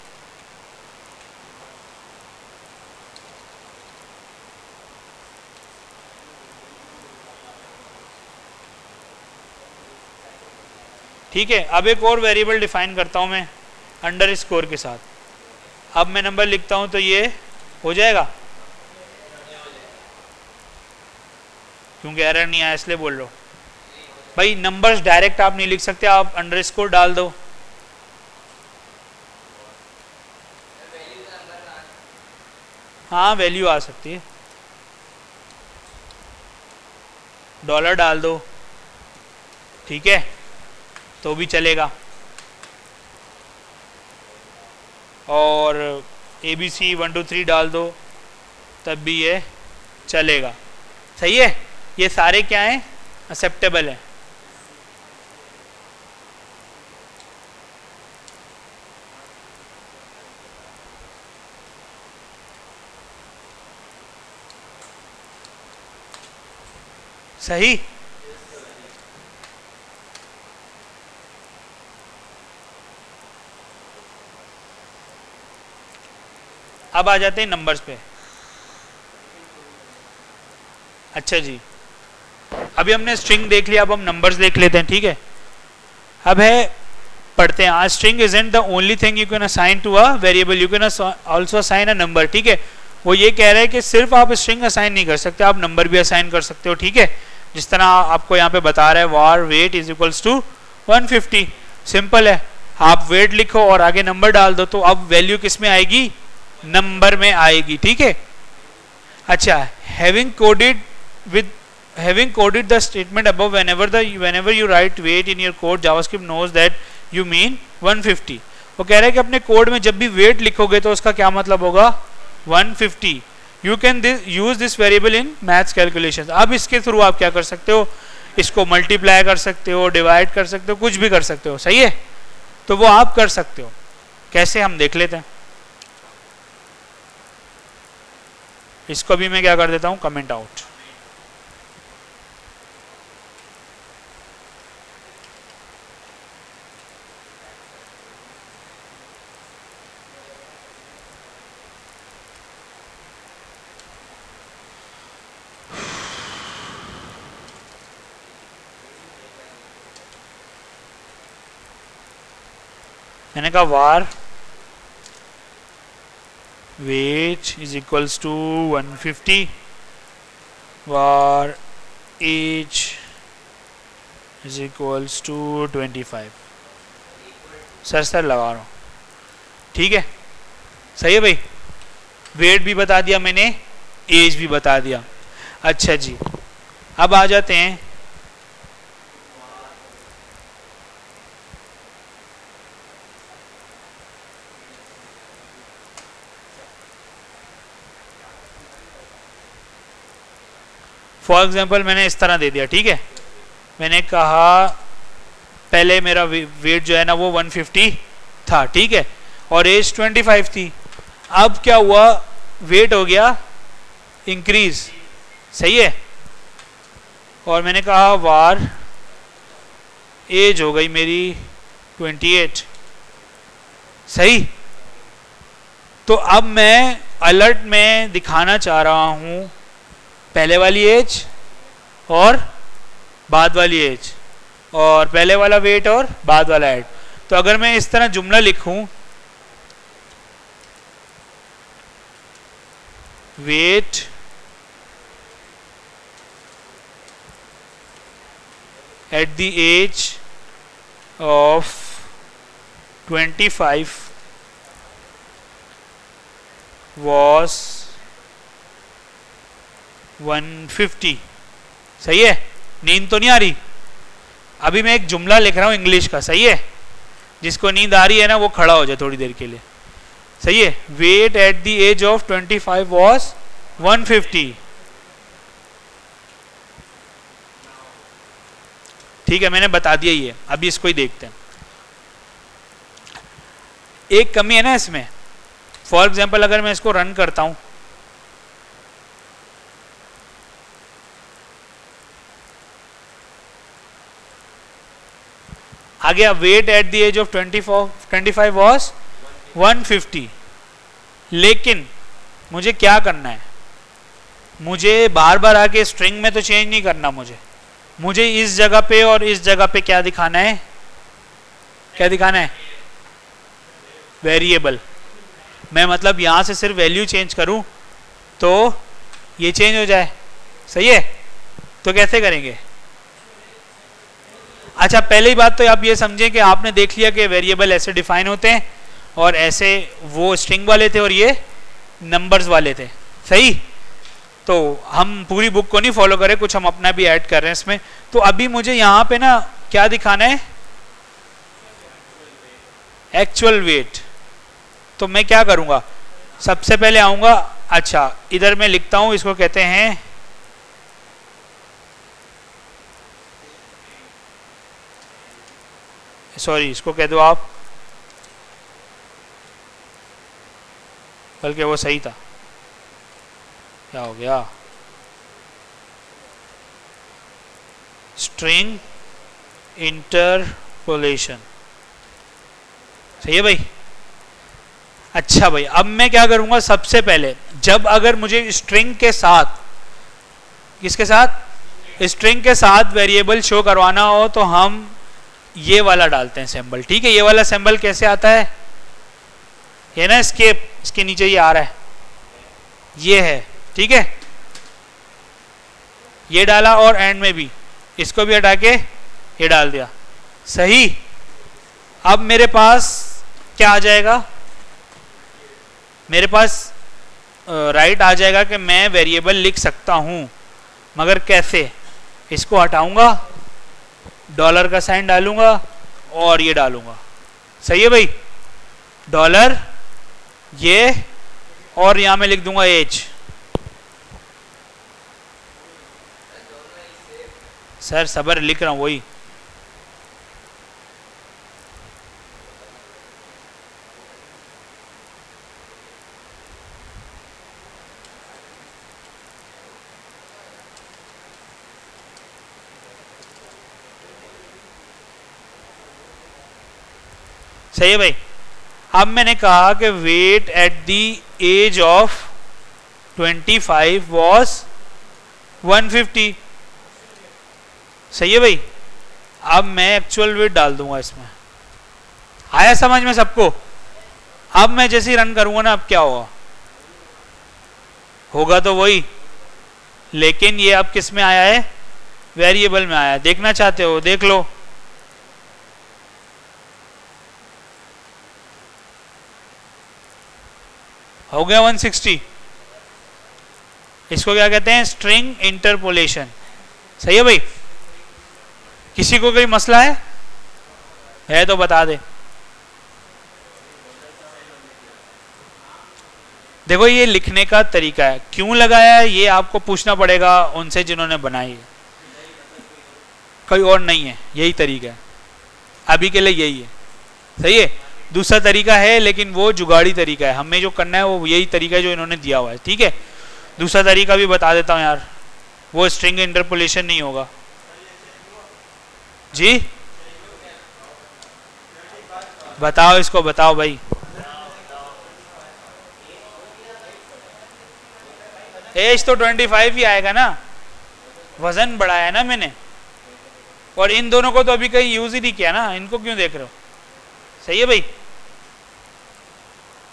ठीक है, अब एक और वेरिएबल डिफाइन करता हूं मैं अंडरस्कोर के साथ। अब मैं नंबर लिखता हूं तो ये हो जाएगा, क्योंकि एरर नहीं आया इसलिए बोल रहा हूं भाई। नंबर्स डायरेक्ट आप नहीं लिख सकते, आप अंडरस्कोर डाल दो। हाँ, वैल्यू आ सकती है, डॉलर डाल दो, ठीक है, तो भी चलेगा। और ABC 1 2 3 डाल दो, तब भी ये चलेगा। सही है, ये सारे क्या हैं? एक्सेप्टेबल है। सही। अब आ जाते हैं नंबर्स पे। अच्छा जी, अभी हमने स्ट्रिंग देख लिया, अब हम नंबर्स देख लेते हैं। ठीक है, अब है पढ़ते हैं। आज string isn't the only thing you can assign to a variable, you can also assign a number. ठीक है, वो ये कह रहे हैं कि सिर्फ आप स्ट्रिंग असाइन नहीं कर सकते, आप नंबर भी असाइन कर सकते हो। ठीक है, जिस तरह आपको यहाँ पे बता रहा है var weight is equals to 150। सिंपल है, आप वेट लिखो और आगे नंबर डाल दो, तो अब वैल्यू किस में आएगी? नंबर में आएगी। ठीक है, अच्छा, having coded with having coded the statement above, whenever you write weight in your code, JavaScript knows that you mean 150. वो कह रहा है कि अपने कोड में जब भी weight लिखोगे तो उसका क्या मतलब होगा 150. You can use this variable in maths calculations. अब इसके थ्रू आप क्या कर सकते हो, इसको मल्टीप्लाई कर सकते हो, डिवाइड कर सकते हो, कुछ भी कर सकते हो. सही है, तो वो आप कर सकते हो. कैसे हम देख लेते हैं. इसको भी मैं क्या कर देता हूं, कमेंट आउट. मैंने कहा var weight is equals to 150, var age is equals to 25. Sir लगा रहा हूँ. ठीक है, सही है भाई. वेट भी बता दिया मैंने, एज भी बता दिया. अच्छा जी, अब आ जाते हैं फॉर एग्जाम्पल. मैंने इस तरह दे दिया. ठीक है, मैंने कहा पहले मेरा वेट जो है ना वो 150 था. ठीक है, और एज 25 थी. अब क्या हुआ, वेट हो गया इंक्रीज. सही है, और मैंने कहा वार एज हो गई मेरी 28. सही, तो अब मैं अलर्ट में दिखाना चाह रहा हूं पहले वाली एज और बाद वाली एज, और पहले वाला वेट और बाद वाला एज. तो अगर मैं इस तरह जुमला लिखूं, weight at the age of 25 was 150. सही है, नींद तो नहीं आ रही. अभी मैं एक जुमला लिख रहा हूं इंग्लिश का. सही है, जिसको नींद आ रही है ना वो खड़ा हो जाए थोड़ी देर के लिए. सही है, weight at the age of 25 was 150. ठीक है, मैंने बता दिया ये. अभी इसको ही देखते हैं. एक कमी है ना इसमें. फॉर एग्जाम्पल अगर मैं इसको रन करता हूं, आ गया weight at the age of 25 was 150. लेकिन मुझे क्या करना है, मुझे बार बार आके स्ट्रिंग में तो चेंज नहीं करना. मुझे इस जगह पे और इस जगह पे क्या दिखाना है, क्या दिखाना है, वेरिएबल. मैं मतलब यहां से सिर्फ वैल्यू चेंज करूं तो ये चेंज हो जाए. सही है, तो कैसे करेंगे. अच्छा, पहली बात तो आप ये समझें कि आपने देख लिया कि वेरिएबल ऐसे डिफाइन होते हैं, और ऐसे वो स्ट्रिंग वाले थे और ये नंबर्स वाले थे. सही, तो हम पूरी बुक को नहीं फॉलो करें, कुछ हम अपना भी ऐड कर रहे हैं इसमें. तो अभी मुझे यहाँ पे ना क्या दिखाना है, एक्चुअल वेट. तो मैं क्या करूंगा, सबसे पहले आऊंगा. अच्छा, इधर मैं लिखता हूं, इसको कहते हैं सॉरी, इसको कह दो आप, बल्कि वो सही था. क्या हो गया, स्ट्रिंग इंटरपोलेशन. सही है भाई. अच्छा भाई, अब मैं क्या करूंगा, सबसे पहले जब अगर मुझे स्ट्रिंग के साथ, किसके साथ, स्ट्रिंग के साथ वेरिएबल शो करवाना हो तो हम ये वाला डालते हैं सिंबल. ठीक है, ये वाला सिंबल कैसे आता है, ये ना एस्केप, इसके नीचे ये आ रहा है, ये है. ठीक है, ये डाला और एंड में भी इसको भी हटा के ये डाल दिया. सही, अब मेरे पास क्या आ जाएगा, मेरे पास राइट आ जाएगा कि मैं वेरिएबल लिख सकता हूं. मगर कैसे, इसको हटाऊंगा, डॉलर का साइन डालूंगा और ये डालूंगा। सही है भाई, डॉलर ये, और यहां में लिख दूंगा एच। सर सबर लिख रहा हूं वही। सही है भाई। अब मैंने कहा कि weight at the age of 25 वॉज 150। सही है भाई। अब मैं एक्चुअल वेट डाल दूंगा इसमें। आया समझ में सबको? अब मैं जैसे ही रन करूंगा ना, अब क्या होगा? होगा तो वही, लेकिन ये अब किस में आया है? वेरिएबल में आया है। देखना चाहते हो देख लो। हो गया 160। इसको क्या कहते हैं? String interpolation. सही है भाई। किसी को कोई मसला है तो बता दे। देखो ये लिखने का तरीका है, क्यों लगाया है ये आपको पूछना पड़ेगा उनसे जिन्होंने बनाई है, कोई और नहीं है, यही तरीका है अभी के लिए, यही है। सही है। दूसरा तरीका है लेकिन वो जुगाड़ी तरीका है, हमें जो करना है वो यही तरीका है जो इन्होंने दिया हुआ है। ठीक है, दूसरा तरीका भी बता देता हूं यार, वो स्ट्रिंग इंटरपोलेशन नहीं होगा जी। बताओ इसको, बताओ भाई। एज तो 25 ही आएगा ना, वजन बढ़ाया है ना मैंने, और इन दोनों को तो अभी कहीं यूज ही नहीं किया ना, इनको क्यों देख रहे हो? सही है भाई।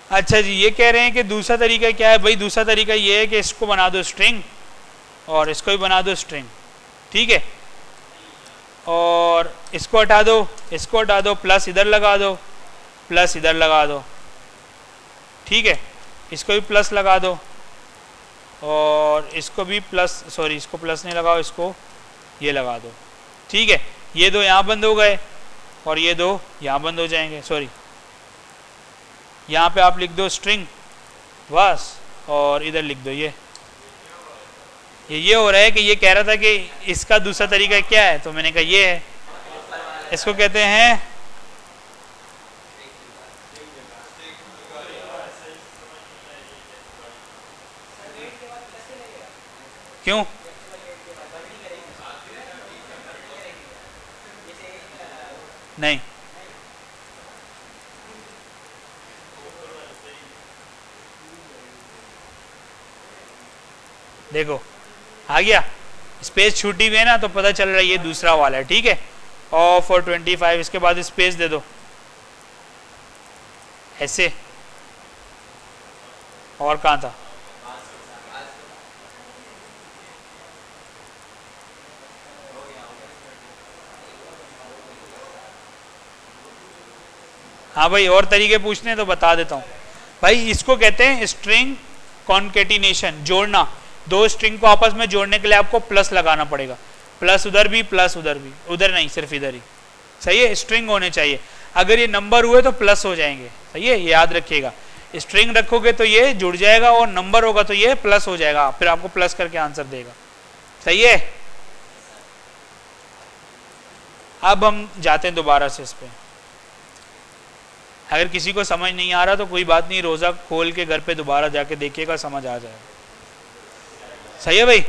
अच्छा जी, ये कह रहे हैं कि दूसरा तरीका क्या है भाई? दूसरा तरीका ये है कि इसको बना दो स्ट्रिंग और इसको भी बना दो स्ट्रिंग। ठीक है, और इसको हटा दो, इसको हटा दो, प्लस इधर लगा दो, प्लस इधर लगा दो। ठीक है, इसको भी प्लस लगा दो और इसको भी प्लस, सॉरी इसको प्लस नहीं लगाओ, इसको ये लगा दो। ठीक है, ये दो यहाँ बंद हो गए और ये दो यहाँ बंद हो जाएंगे। सॉरी, यहाँ पे आप लिख दो स्ट्रिंग बस, और इधर लिख दो ये हो रहा है कि ये कह रहा था कि इसका दूसरा तरीका क्या है, तो मैंने कहा ये है, इसको कहते हैं क्यों? नहीं, देखो आ गया, स्पेस छूटी हुई है ना, तो पता चल रहा है ये दूसरा वाला है। ठीक है, और फॉर 25 इसके बाद स्पेस दे दो ऐसे, और कहाँ था? हाँ भाई, और तरीके पूछने हैं तो बता देता हूँ भाई। इसको कहते हैं स्ट्रिंग कॉन्केटिनेशन, जोड़ना। दो स्ट्रिंग को आपस में जोड़ने के लिए आपको प्लस लगाना पड़ेगा, प्लस उधर भी, प्लस उधर भी, उधर नहीं सिर्फ इधर ही। सही है, स्ट्रिंग होने चाहिए। अगर ये नंबर हुए तो प्लस हो जाएंगे। सही है, ये याद रखिएगा। स्ट्रिंग रखोगे तो ये जुड़ जाएगा और नंबर होगा तो ये प्लस हो जाएगा, फिर आपको प्लस करके आंसर देगा। सही है। अब हम जाते हैं दोबारा से इस पे। अगर किसी को समझ नहीं आ रहा तो कोई बात नहीं, रोजा खोल के घर पे दोबारा जाके देखिएगा, समझ आ जाएगा। सही है भाई।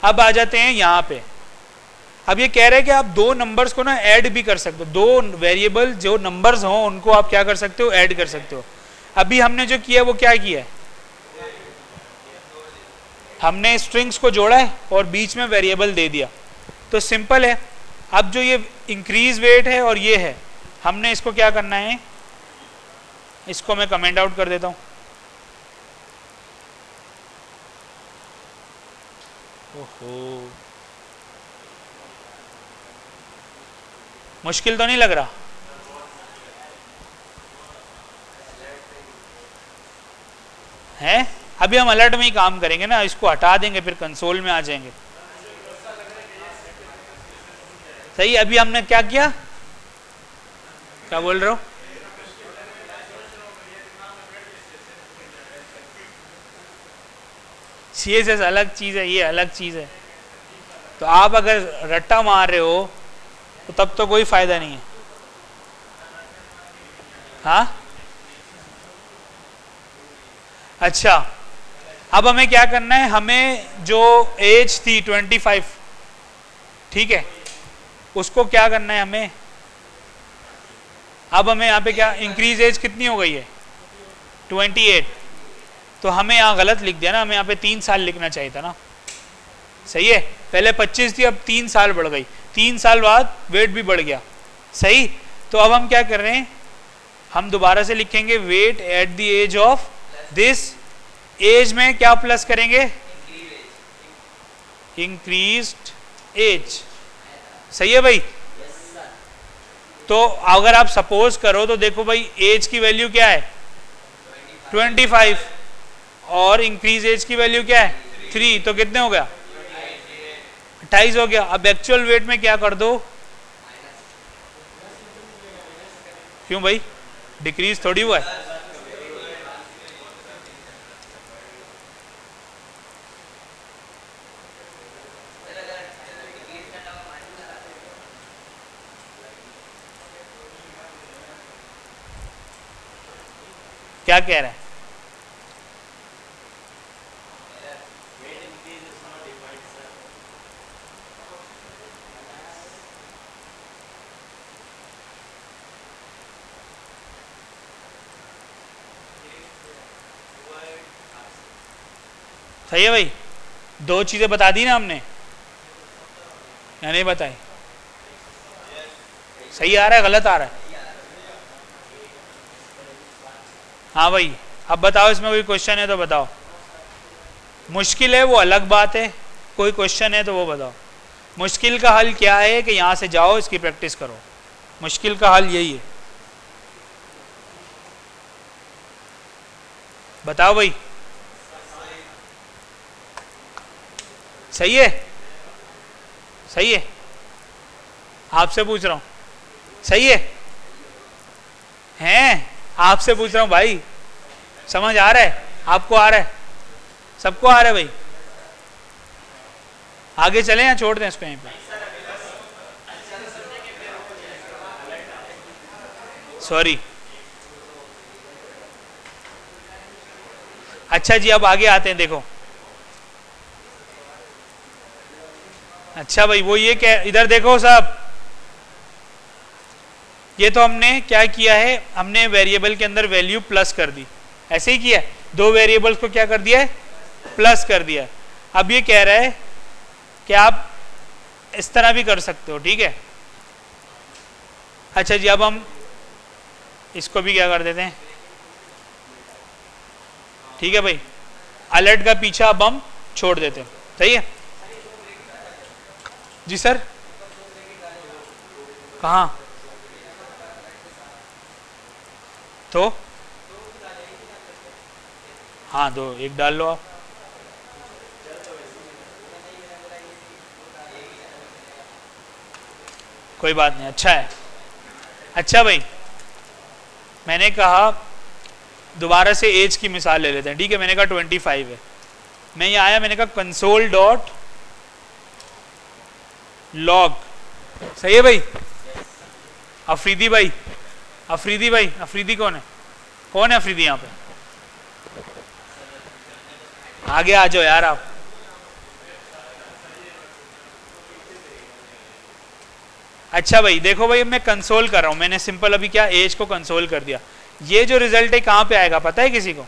अब आ जाते हैं यहाँ पे। अब ये कह रहे हैं कि आप दो नंबर्स को ना ऐड भी कर सकते हो, दो वेरिएबल जो नंबर्स हो उनको आप क्या कर सकते हो? ऐड कर सकते हो। अभी हमने जो किया वो क्या किया है? हमने स्ट्रिंग्स को जोड़ा है और बीच में वेरिएबल दे दिया, तो सिंपल है। अब जो ये इंक्रीज वेट है और ये है, हमने इसको क्या करना है? इसको मैं कमेंट आउट कर देता हूं। ओहो, मुश्किल तो नहीं लग रहा है? अभी हम अलर्ट में ही काम करेंगे ना, इसको हटा देंगे फिर कंसोल में आ जाएंगे। सही। अभी हमने क्या किया, क्या बोल रहे हो? CSS अलग चीज है, ये अलग चीज है। तो आप अगर रट्टा मार रहे हो तो तब तो कोई फायदा नहीं है। हाँ अच्छा, अब हमें क्या करना है, हमें जो एज थी 25, ठीक है, उसको क्या करना है हमें, अब हमें यहाँ पे क्या इंक्रीज एज कितनी हो गई है 28, तो हमें यहाँ गलत लिख दिया ना, हमें यहाँ पे 3 साल लिखना चाहिए था ना। सही है, पहले 25 थी अब 3 साल बढ़ गई, 3 साल बाद वेट भी बढ़ गया। सही, तो अब हम क्या कर रहे हैं, हम दोबारा से लिखेंगे weight at the age of this, age में क्या प्लस करेंगे, इंक्रीज्ड एज। सही है भाई। तो अगर आप सपोज करो तो देखो भाई एज की वैल्यू क्या है 25 और इंक्रीज एज की वैल्यू क्या है 3, तो कितने हो गया 28 हो गया। अब एक्चुअल वेट में क्या कर दो, क्यों भाई डिक्रीज थोड़ी हुआ है। क्या कह रहे हैं, सही है भाई। 2 चीजें बता दी ना हमने, या नहीं बताई? सही आ रहा है गलत आ रहा है? हाँ भाई, अब बताओ इसमें कोई क्वेश्चन है तो बताओ। मुश्किल है वो अलग बात है, कोई क्वेश्चन है तो वो बताओ। मुश्किल का हल क्या है कि यहाँ से जाओ इसकी प्रैक्टिस करो, मुश्किल का हल यही है। बताओ भाई। सही है, सही है, आपसे पूछ रहा हूँ। सही है, हैं आपसे पूछ रहा हूँ भाई, समझ आ रहा है? आपको आ रहा है? सबको आ रहा है भाई? आगे चले या छोड़ दें इसको यहीं पे? सॉरी। अच्छा जी, अब आगे आते हैं। देखो अच्छा भाई, वो ये क्या, इधर देखो सब, ये तो हमने क्या किया है, हमने वेरिएबल के अंदर वैल्यू प्लस कर दी, ऐसे ही किया है। 2 वेरिएबल्स को क्या कर दिया है, प्लस कर दिया है। अब ये कह रहा है कि आप इस तरह भी कर सकते हो, ठीक है। अच्छा जी, अब हम इसको भी क्या कर देते हैं, ठीक है भाई, अलर्ट का पीछा अब हम छोड़ देते हैं। सही है जी सर, कहाँ? तो हाँ, 2 1 डाल लो आप। कोई बात नहीं, अच्छा है। अच्छा भाई, मैंने कहा दोबारा से एज की मिसाल ले लेते हैं, ठीक है। मैंने कहा 25 है, मैं ये आया, मैंने कहा कंसोल डॉट लॉग। सही है भाई। अफरीदी भाई, अफरीदी भाई, अफरीदी कौन है, कौन है अफरीदी यहाँ पे? आगे आ जाओ यार आप। अच्छा भाई, देखो भाई, मैं कंसोल कर रहा हूं, मैंने सिंपल अभी क्या एज को कंसोल कर दिया। ये जो रिजल्ट है कहाँ पे आएगा पता है किसी को?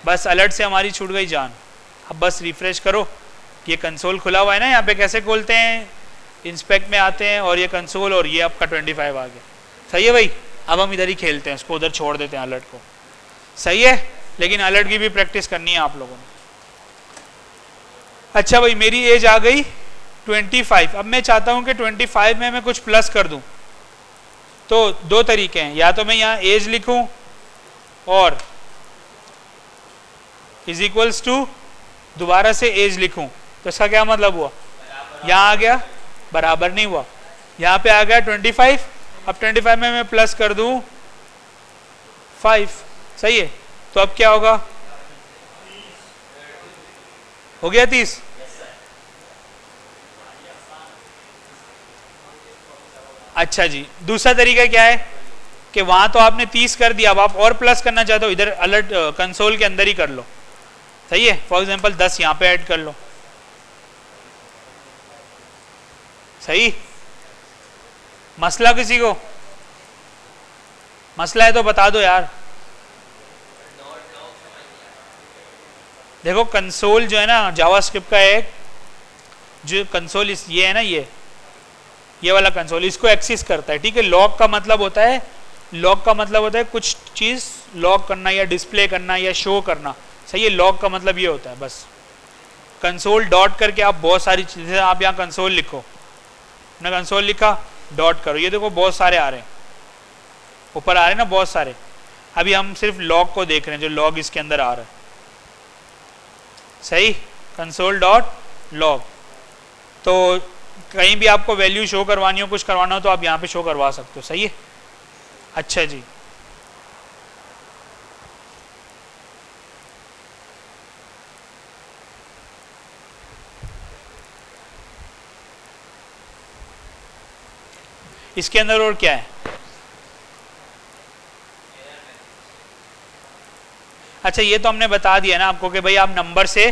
बस अलर्ट से हमारी छूट गई जान। अब बस रिफ्रेश करो, ये कंसोल खुला हुआ है ना, यहाँ पे कैसे खोलते हैं, इंस्पेक्ट में आते हैं और ये कंसोल, और ये आपका 25 आ गया। सही है भाई। अब हम इधर ही खेलते हैं, उसको उधर छोड़ देते हैं अलर्ट को। सही है, लेकिन अलर्ट की भी प्रैक्टिस करनी है आप लोगों ने। अच्छा भाई, मेरी एज आ गई 25। अब मैं चाहता हूं कि 25 में मैं कुछ प्लस कर दूं, तो 2 तरीके हैं, या तो मैं यहाँ एज लिखूं और इज इक्वल्स टू दोबारा से एज लिखूं, तो इसका क्या मतलब हुआ, यहाँ आ गया बराबर नहीं हुआ, यहाँ पे आ गया 25, अब 25 में मैं प्लस कर दूं 5, सही है, तो अब क्या होगा, हो गया 30। अच्छा जी, दूसरा तरीका क्या है कि वहां तो आपने 30 कर दिया, अब आप और प्लस करना चाहते हो, इधर अलर्ट कंसोल के अंदर ही कर लो, सही है। फॉर एग्जांपल 10 यहाँ पे ऐड कर लो, सही। मसला किसी को मसला है तो बता दो यार। देखो कंसोल जो है ना जावास्क्रिप्ट का एक जो कंसोल ये है ना, ये वाला कंसोल इसको एक्सेस करता है, ठीक है। लॉग का मतलब होता है कुछ चीज लॉग करना या डिस्प्ले करना या शो करना, सही है। लॉग का मतलब ये होता है बस। कंसोल डॉट करके आप बहुत सारी चीजें, आप यहाँ कंसोल लिखो, ना कंसोल लिखा डॉट करो, ये देखो बहुत सारे आ रहे हैं, ऊपर आ रहे हैं ना बहुत सारे। अभी हम सिर्फ लॉग को देख रहे हैं, जो लॉग इसके अंदर आ रहा है, सही। कंसोल डॉट लॉग, तो कहीं भी आपको वैल्यू शो करवानी हो, कुछ करवाना हो, तो आप यहाँ पे शो करवा सकते हो, सही है। अच्छा जी, इसके अंदर और क्या है? अच्छा, ये तो हमने बता दिया ना आपको कि भाई आप नंबर से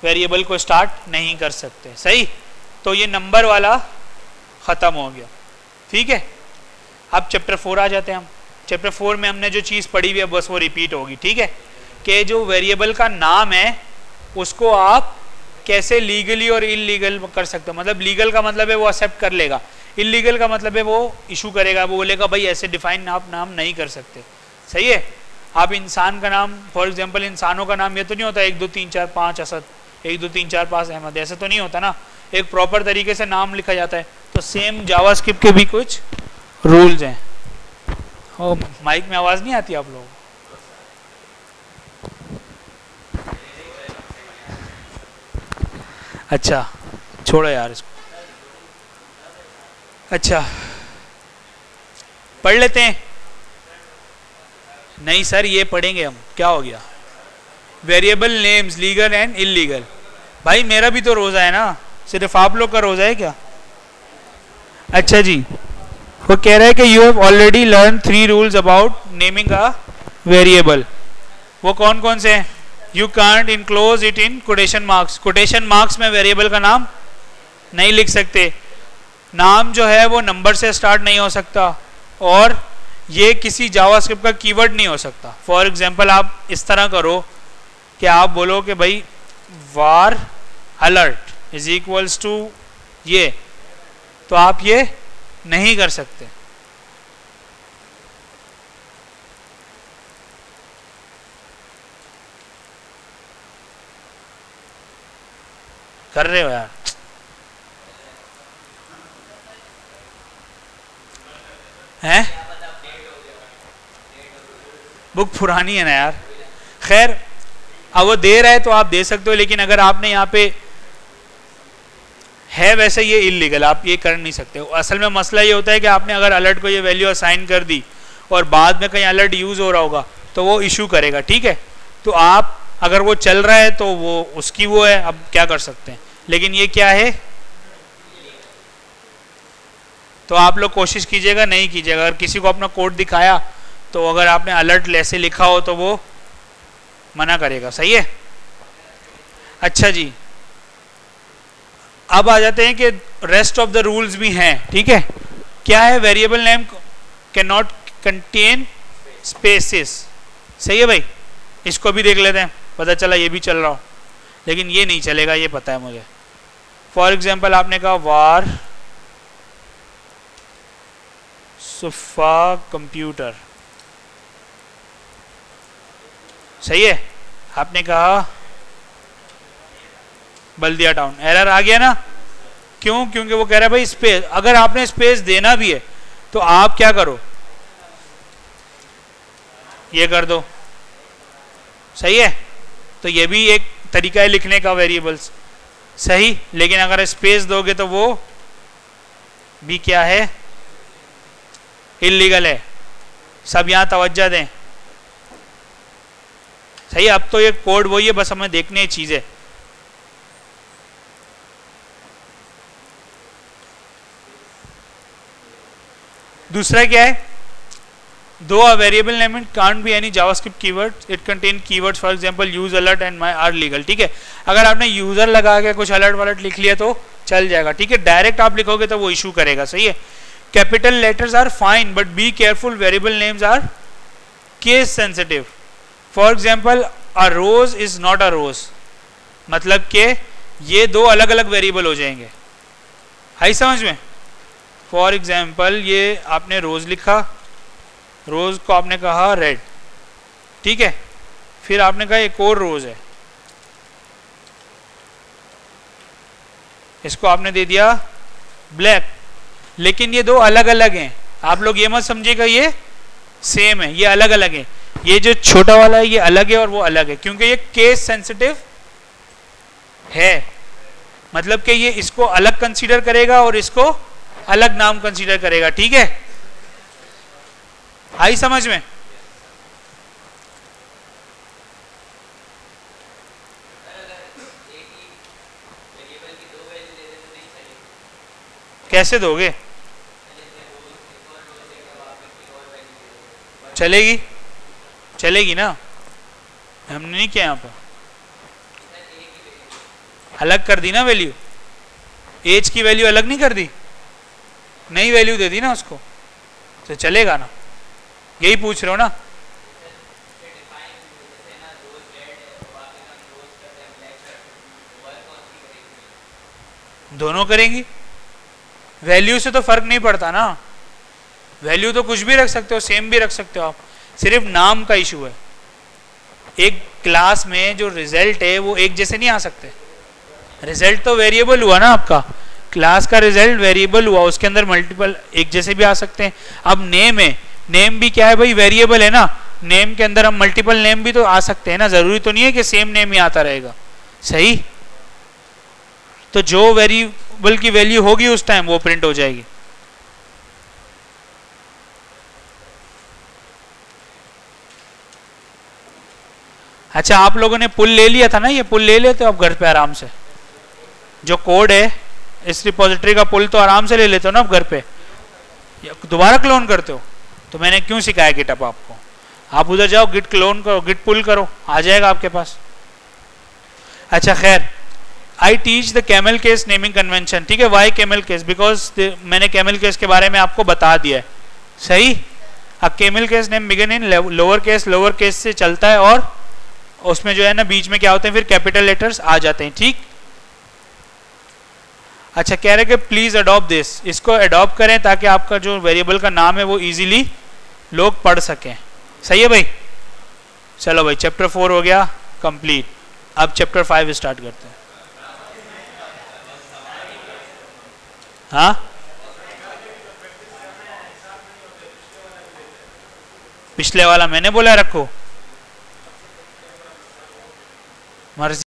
वेरिएबल को स्टार्ट नहीं कर सकते, सही। तो ये नंबर वाला खत्म हो गया, ठीक है। अब चैप्टर 4 आ जाते हैं हम। चैप्टर 4 में हमने जो चीज़ पढ़ी हुई है बस वो रिपीट होगी, ठीक है। कि जो वेरिएबल का नाम है उसको आप कैसे लीगली और इलीगल कर सकते हो। मतलब लीगल का मतलब है वो एक्सेप्ट कर लेगा, इलीगल का मतलब है वो इशू करेगा, वो बोलेगा भाई ऐसे डिफाइन आप नाम नहीं कर सकते, सही है। आप इंसान का नाम, फॉर एग्जांपल इंसानों का नाम ये तो नहीं होता 1 2 3 4 5 असद, 1 2 3 4 5 अहमद, ऐसे तो नहीं होता ना। एक प्रॉपर तरीके से नाम लिखा जाता है। तो सेम जावास्क्रिप्ट के भी कुछ रूल्स हैं। ओ, माइक में आवाज़ नहीं आती आप लोगों को? अच्छा छोड़ो यार इसको। अच्छा पढ़ लेते हैं। नहीं सर ये पढ़ेंगे हम, क्या हो गया? Variable names legal and illegal. भाई मेरा भी तो रोजा है ना, सिर्फ आप लोग का रोजा है क्या? अच्छा जी, वो कह रहा है कि you have already learn 3 rules about naming a variable. वो कौन कौन से हैं? You can't enclose it in quotation marks. Quotation marks में वेरिएबल का नाम नहीं लिख सकते। नाम जो है वो नंबर से स्टार्ट नहीं हो सकता, और ये किसी जावास्क्रिप्ट का कीवर्ड नहीं हो सकता। फॉर एग्जांपल आप इस तरह करो कि आप बोलो कि भाई वार अलर्ट इज इक्वल्स टू ये, तो आप ये नहीं कर सकते। कर रहे हो यार? हैं? बुक पुरानी है ना यार। खैर अब वो दे रहा है तो आप दे सकते हो, लेकिन अगर आपने यहाँ पे है वैसे ये इलीगल, आप ये कर नहीं सकते। असल में मसला ये होता है कि आपने अगर अलर्ट को ये वैल्यू असाइन कर दी और बाद में कहीं अलर्ट यूज हो रहा होगा तो वो इशू करेगा, ठीक है। तो आप अगर वो चल रहा है तो वो उसकी वो है, अब क्या कर सकते हैं। लेकिन ये क्या है, तो आप लोग कोशिश कीजिएगा नहीं कीजिएगा। अगर किसी को अपना कोड दिखाया तो अगर आपने अलर्ट ऐसे लिखा हो तो वो मना करेगा, सही है। अच्छा जी, अब आ जाते हैं कि रेस्ट ऑफ द रूल्स भी हैं, ठीक है। क्या है? Variable name can not contain spaces, सही है भाई। इसको भी देख लेते हैं, पता चला ये भी चल रहा हो, लेकिन ये नहीं चलेगा, ये पता है मुझे। फॉर एग्जाम्पल आपने कहा वार सुफा कंप्यूटर, सही है। आपने कहा बल्दिया टाउन, एरर आ गया ना। क्यों? क्योंकि वो कह रहा है भाई स्पेस, अगर आपने स्पेस देना भी है तो आप क्या करो, ये कर दो, सही है। तो ये भी एक तरीका है लिखने का वेरिएबल्स, सही। लेकिन अगर स्पेस दोगे तो वो बी क्या है? इल्लीगल है। सब यहां तवज्जो दें। सही, अब तो ये कोड वही है, बस हमें देखने की चीज है। दूसरा क्या है? Though a variable name it can't be any JavaScript keyword it contain keywords for example use alert and my are legal. ठीक है, अगर आपने यूजर लगा के कुछ अलर्ट वलर्ट लिख लिया तो चल जाएगा। ठीक है, डायरेक्ट आप लिखोगे तो वो इशू करेगा। सही है, capital letters are fine but be careful, variable names are case sensitive. For example a rose is not a rose, मतलब के ये दो अलग अलग वेरिएबल हो जाएंगे। आई समझ में? फॉर एग्जाम्पल ये आपने रोज लिखा, रोज को आपने कहा रेड, ठीक है, फिर आपने कहा एक और रोज है, इसको आपने दे दिया ब्लैक, लेकिन ये दो अलग अलग हैं। आप लोग ये मत समझिएगा ये सेम है, ये अलग अलग है। ये जो छोटा वाला है ये अलग है और वो अलग है, क्योंकि ये केस सेंसिटिव है। मतलब कि ये इसको अलग कंसीडर करेगा और इसको अलग नाम कंसीडर करेगा। ठीक है, आई समझ में? कैसे दोगे? चलेगी, चलेगी ना, हमने नहीं किया यहाँ पर, अलग कर दी ना वैल्यू, एज की वैल्यू अलग नहीं कर दी, नई वैल्यू दे दी ना उसको, तो चलेगा ना? यही पूछ रहे हो ना? दोनों करेंगी, वैल्यू से तो फर्क नहीं पड़ता ना, वैल्यू तो कुछ भी रख सकते हो, सेम भी रख सकते हो आप, सिर्फ नाम का इशू है। एक क्लास में जो रिजल्ट है वो एक जैसे नहीं आ सकते, रिजल्ट तो वेरिएबल हुआ ना आपका, क्लास का रिजल्ट वेरिएबल हुआ, उसके अंदर मल्टीपल एक जैसे भी आ सकते हैं। अब नेम है, नेम भी क्या है भाई? वेरिएबल है ना, नेम के अंदर हम मल्टीपल नेम भी तो आ सकते हैं ना, जरूरी तो नहीं है कि सेम नेम ही आता रहेगा। सही, तो जो वेरिएबल की वैल्यू होगी उस टाइम वो प्रिंट हो जाएगी। अच्छा, आप लोगों ने पुल ले लिया था ना, ये पुल ले लेते हो आप घर पे आराम से, जो कोड है इस रिपोजिटरी का पुल तो आराम से ले लेते हो ना आप घर पे, दोबारा क्लोन करते हो? तो मैंने क्यों सिखाया गिटअप आपको? आप उधर जाओ, गिट क्लोन करो, गिट पुल करो, आ जाएगा आपके पास। अच्छा खैर, I teach the camel case naming convention. ठीक है, वाई कैमल केस? बिकॉज मैंने कैमल केस के बारे में आपको बता दिया है। सही, अब camel case name begin in lower case से चलता है और उसमें जो है ना बीच में क्या होते हैं फिर कैपिटल लेटर्स आ जाते हैं। ठीक, अच्छा कह रहे कि प्लीज अडॉप्ट दिस, इसको अडॉप्ट करें ताकि आपका जो वेरिएबल का नाम है वो इजीली लोग पढ़ सकें। सही है भाई? चलो भाई, चैप्टर 4 हो गया कंप्लीट, अब चैप्टर 5 स्टार्ट करते हैं। हाँ, पिछले वाला मैंने बोला रखो, मर्जी।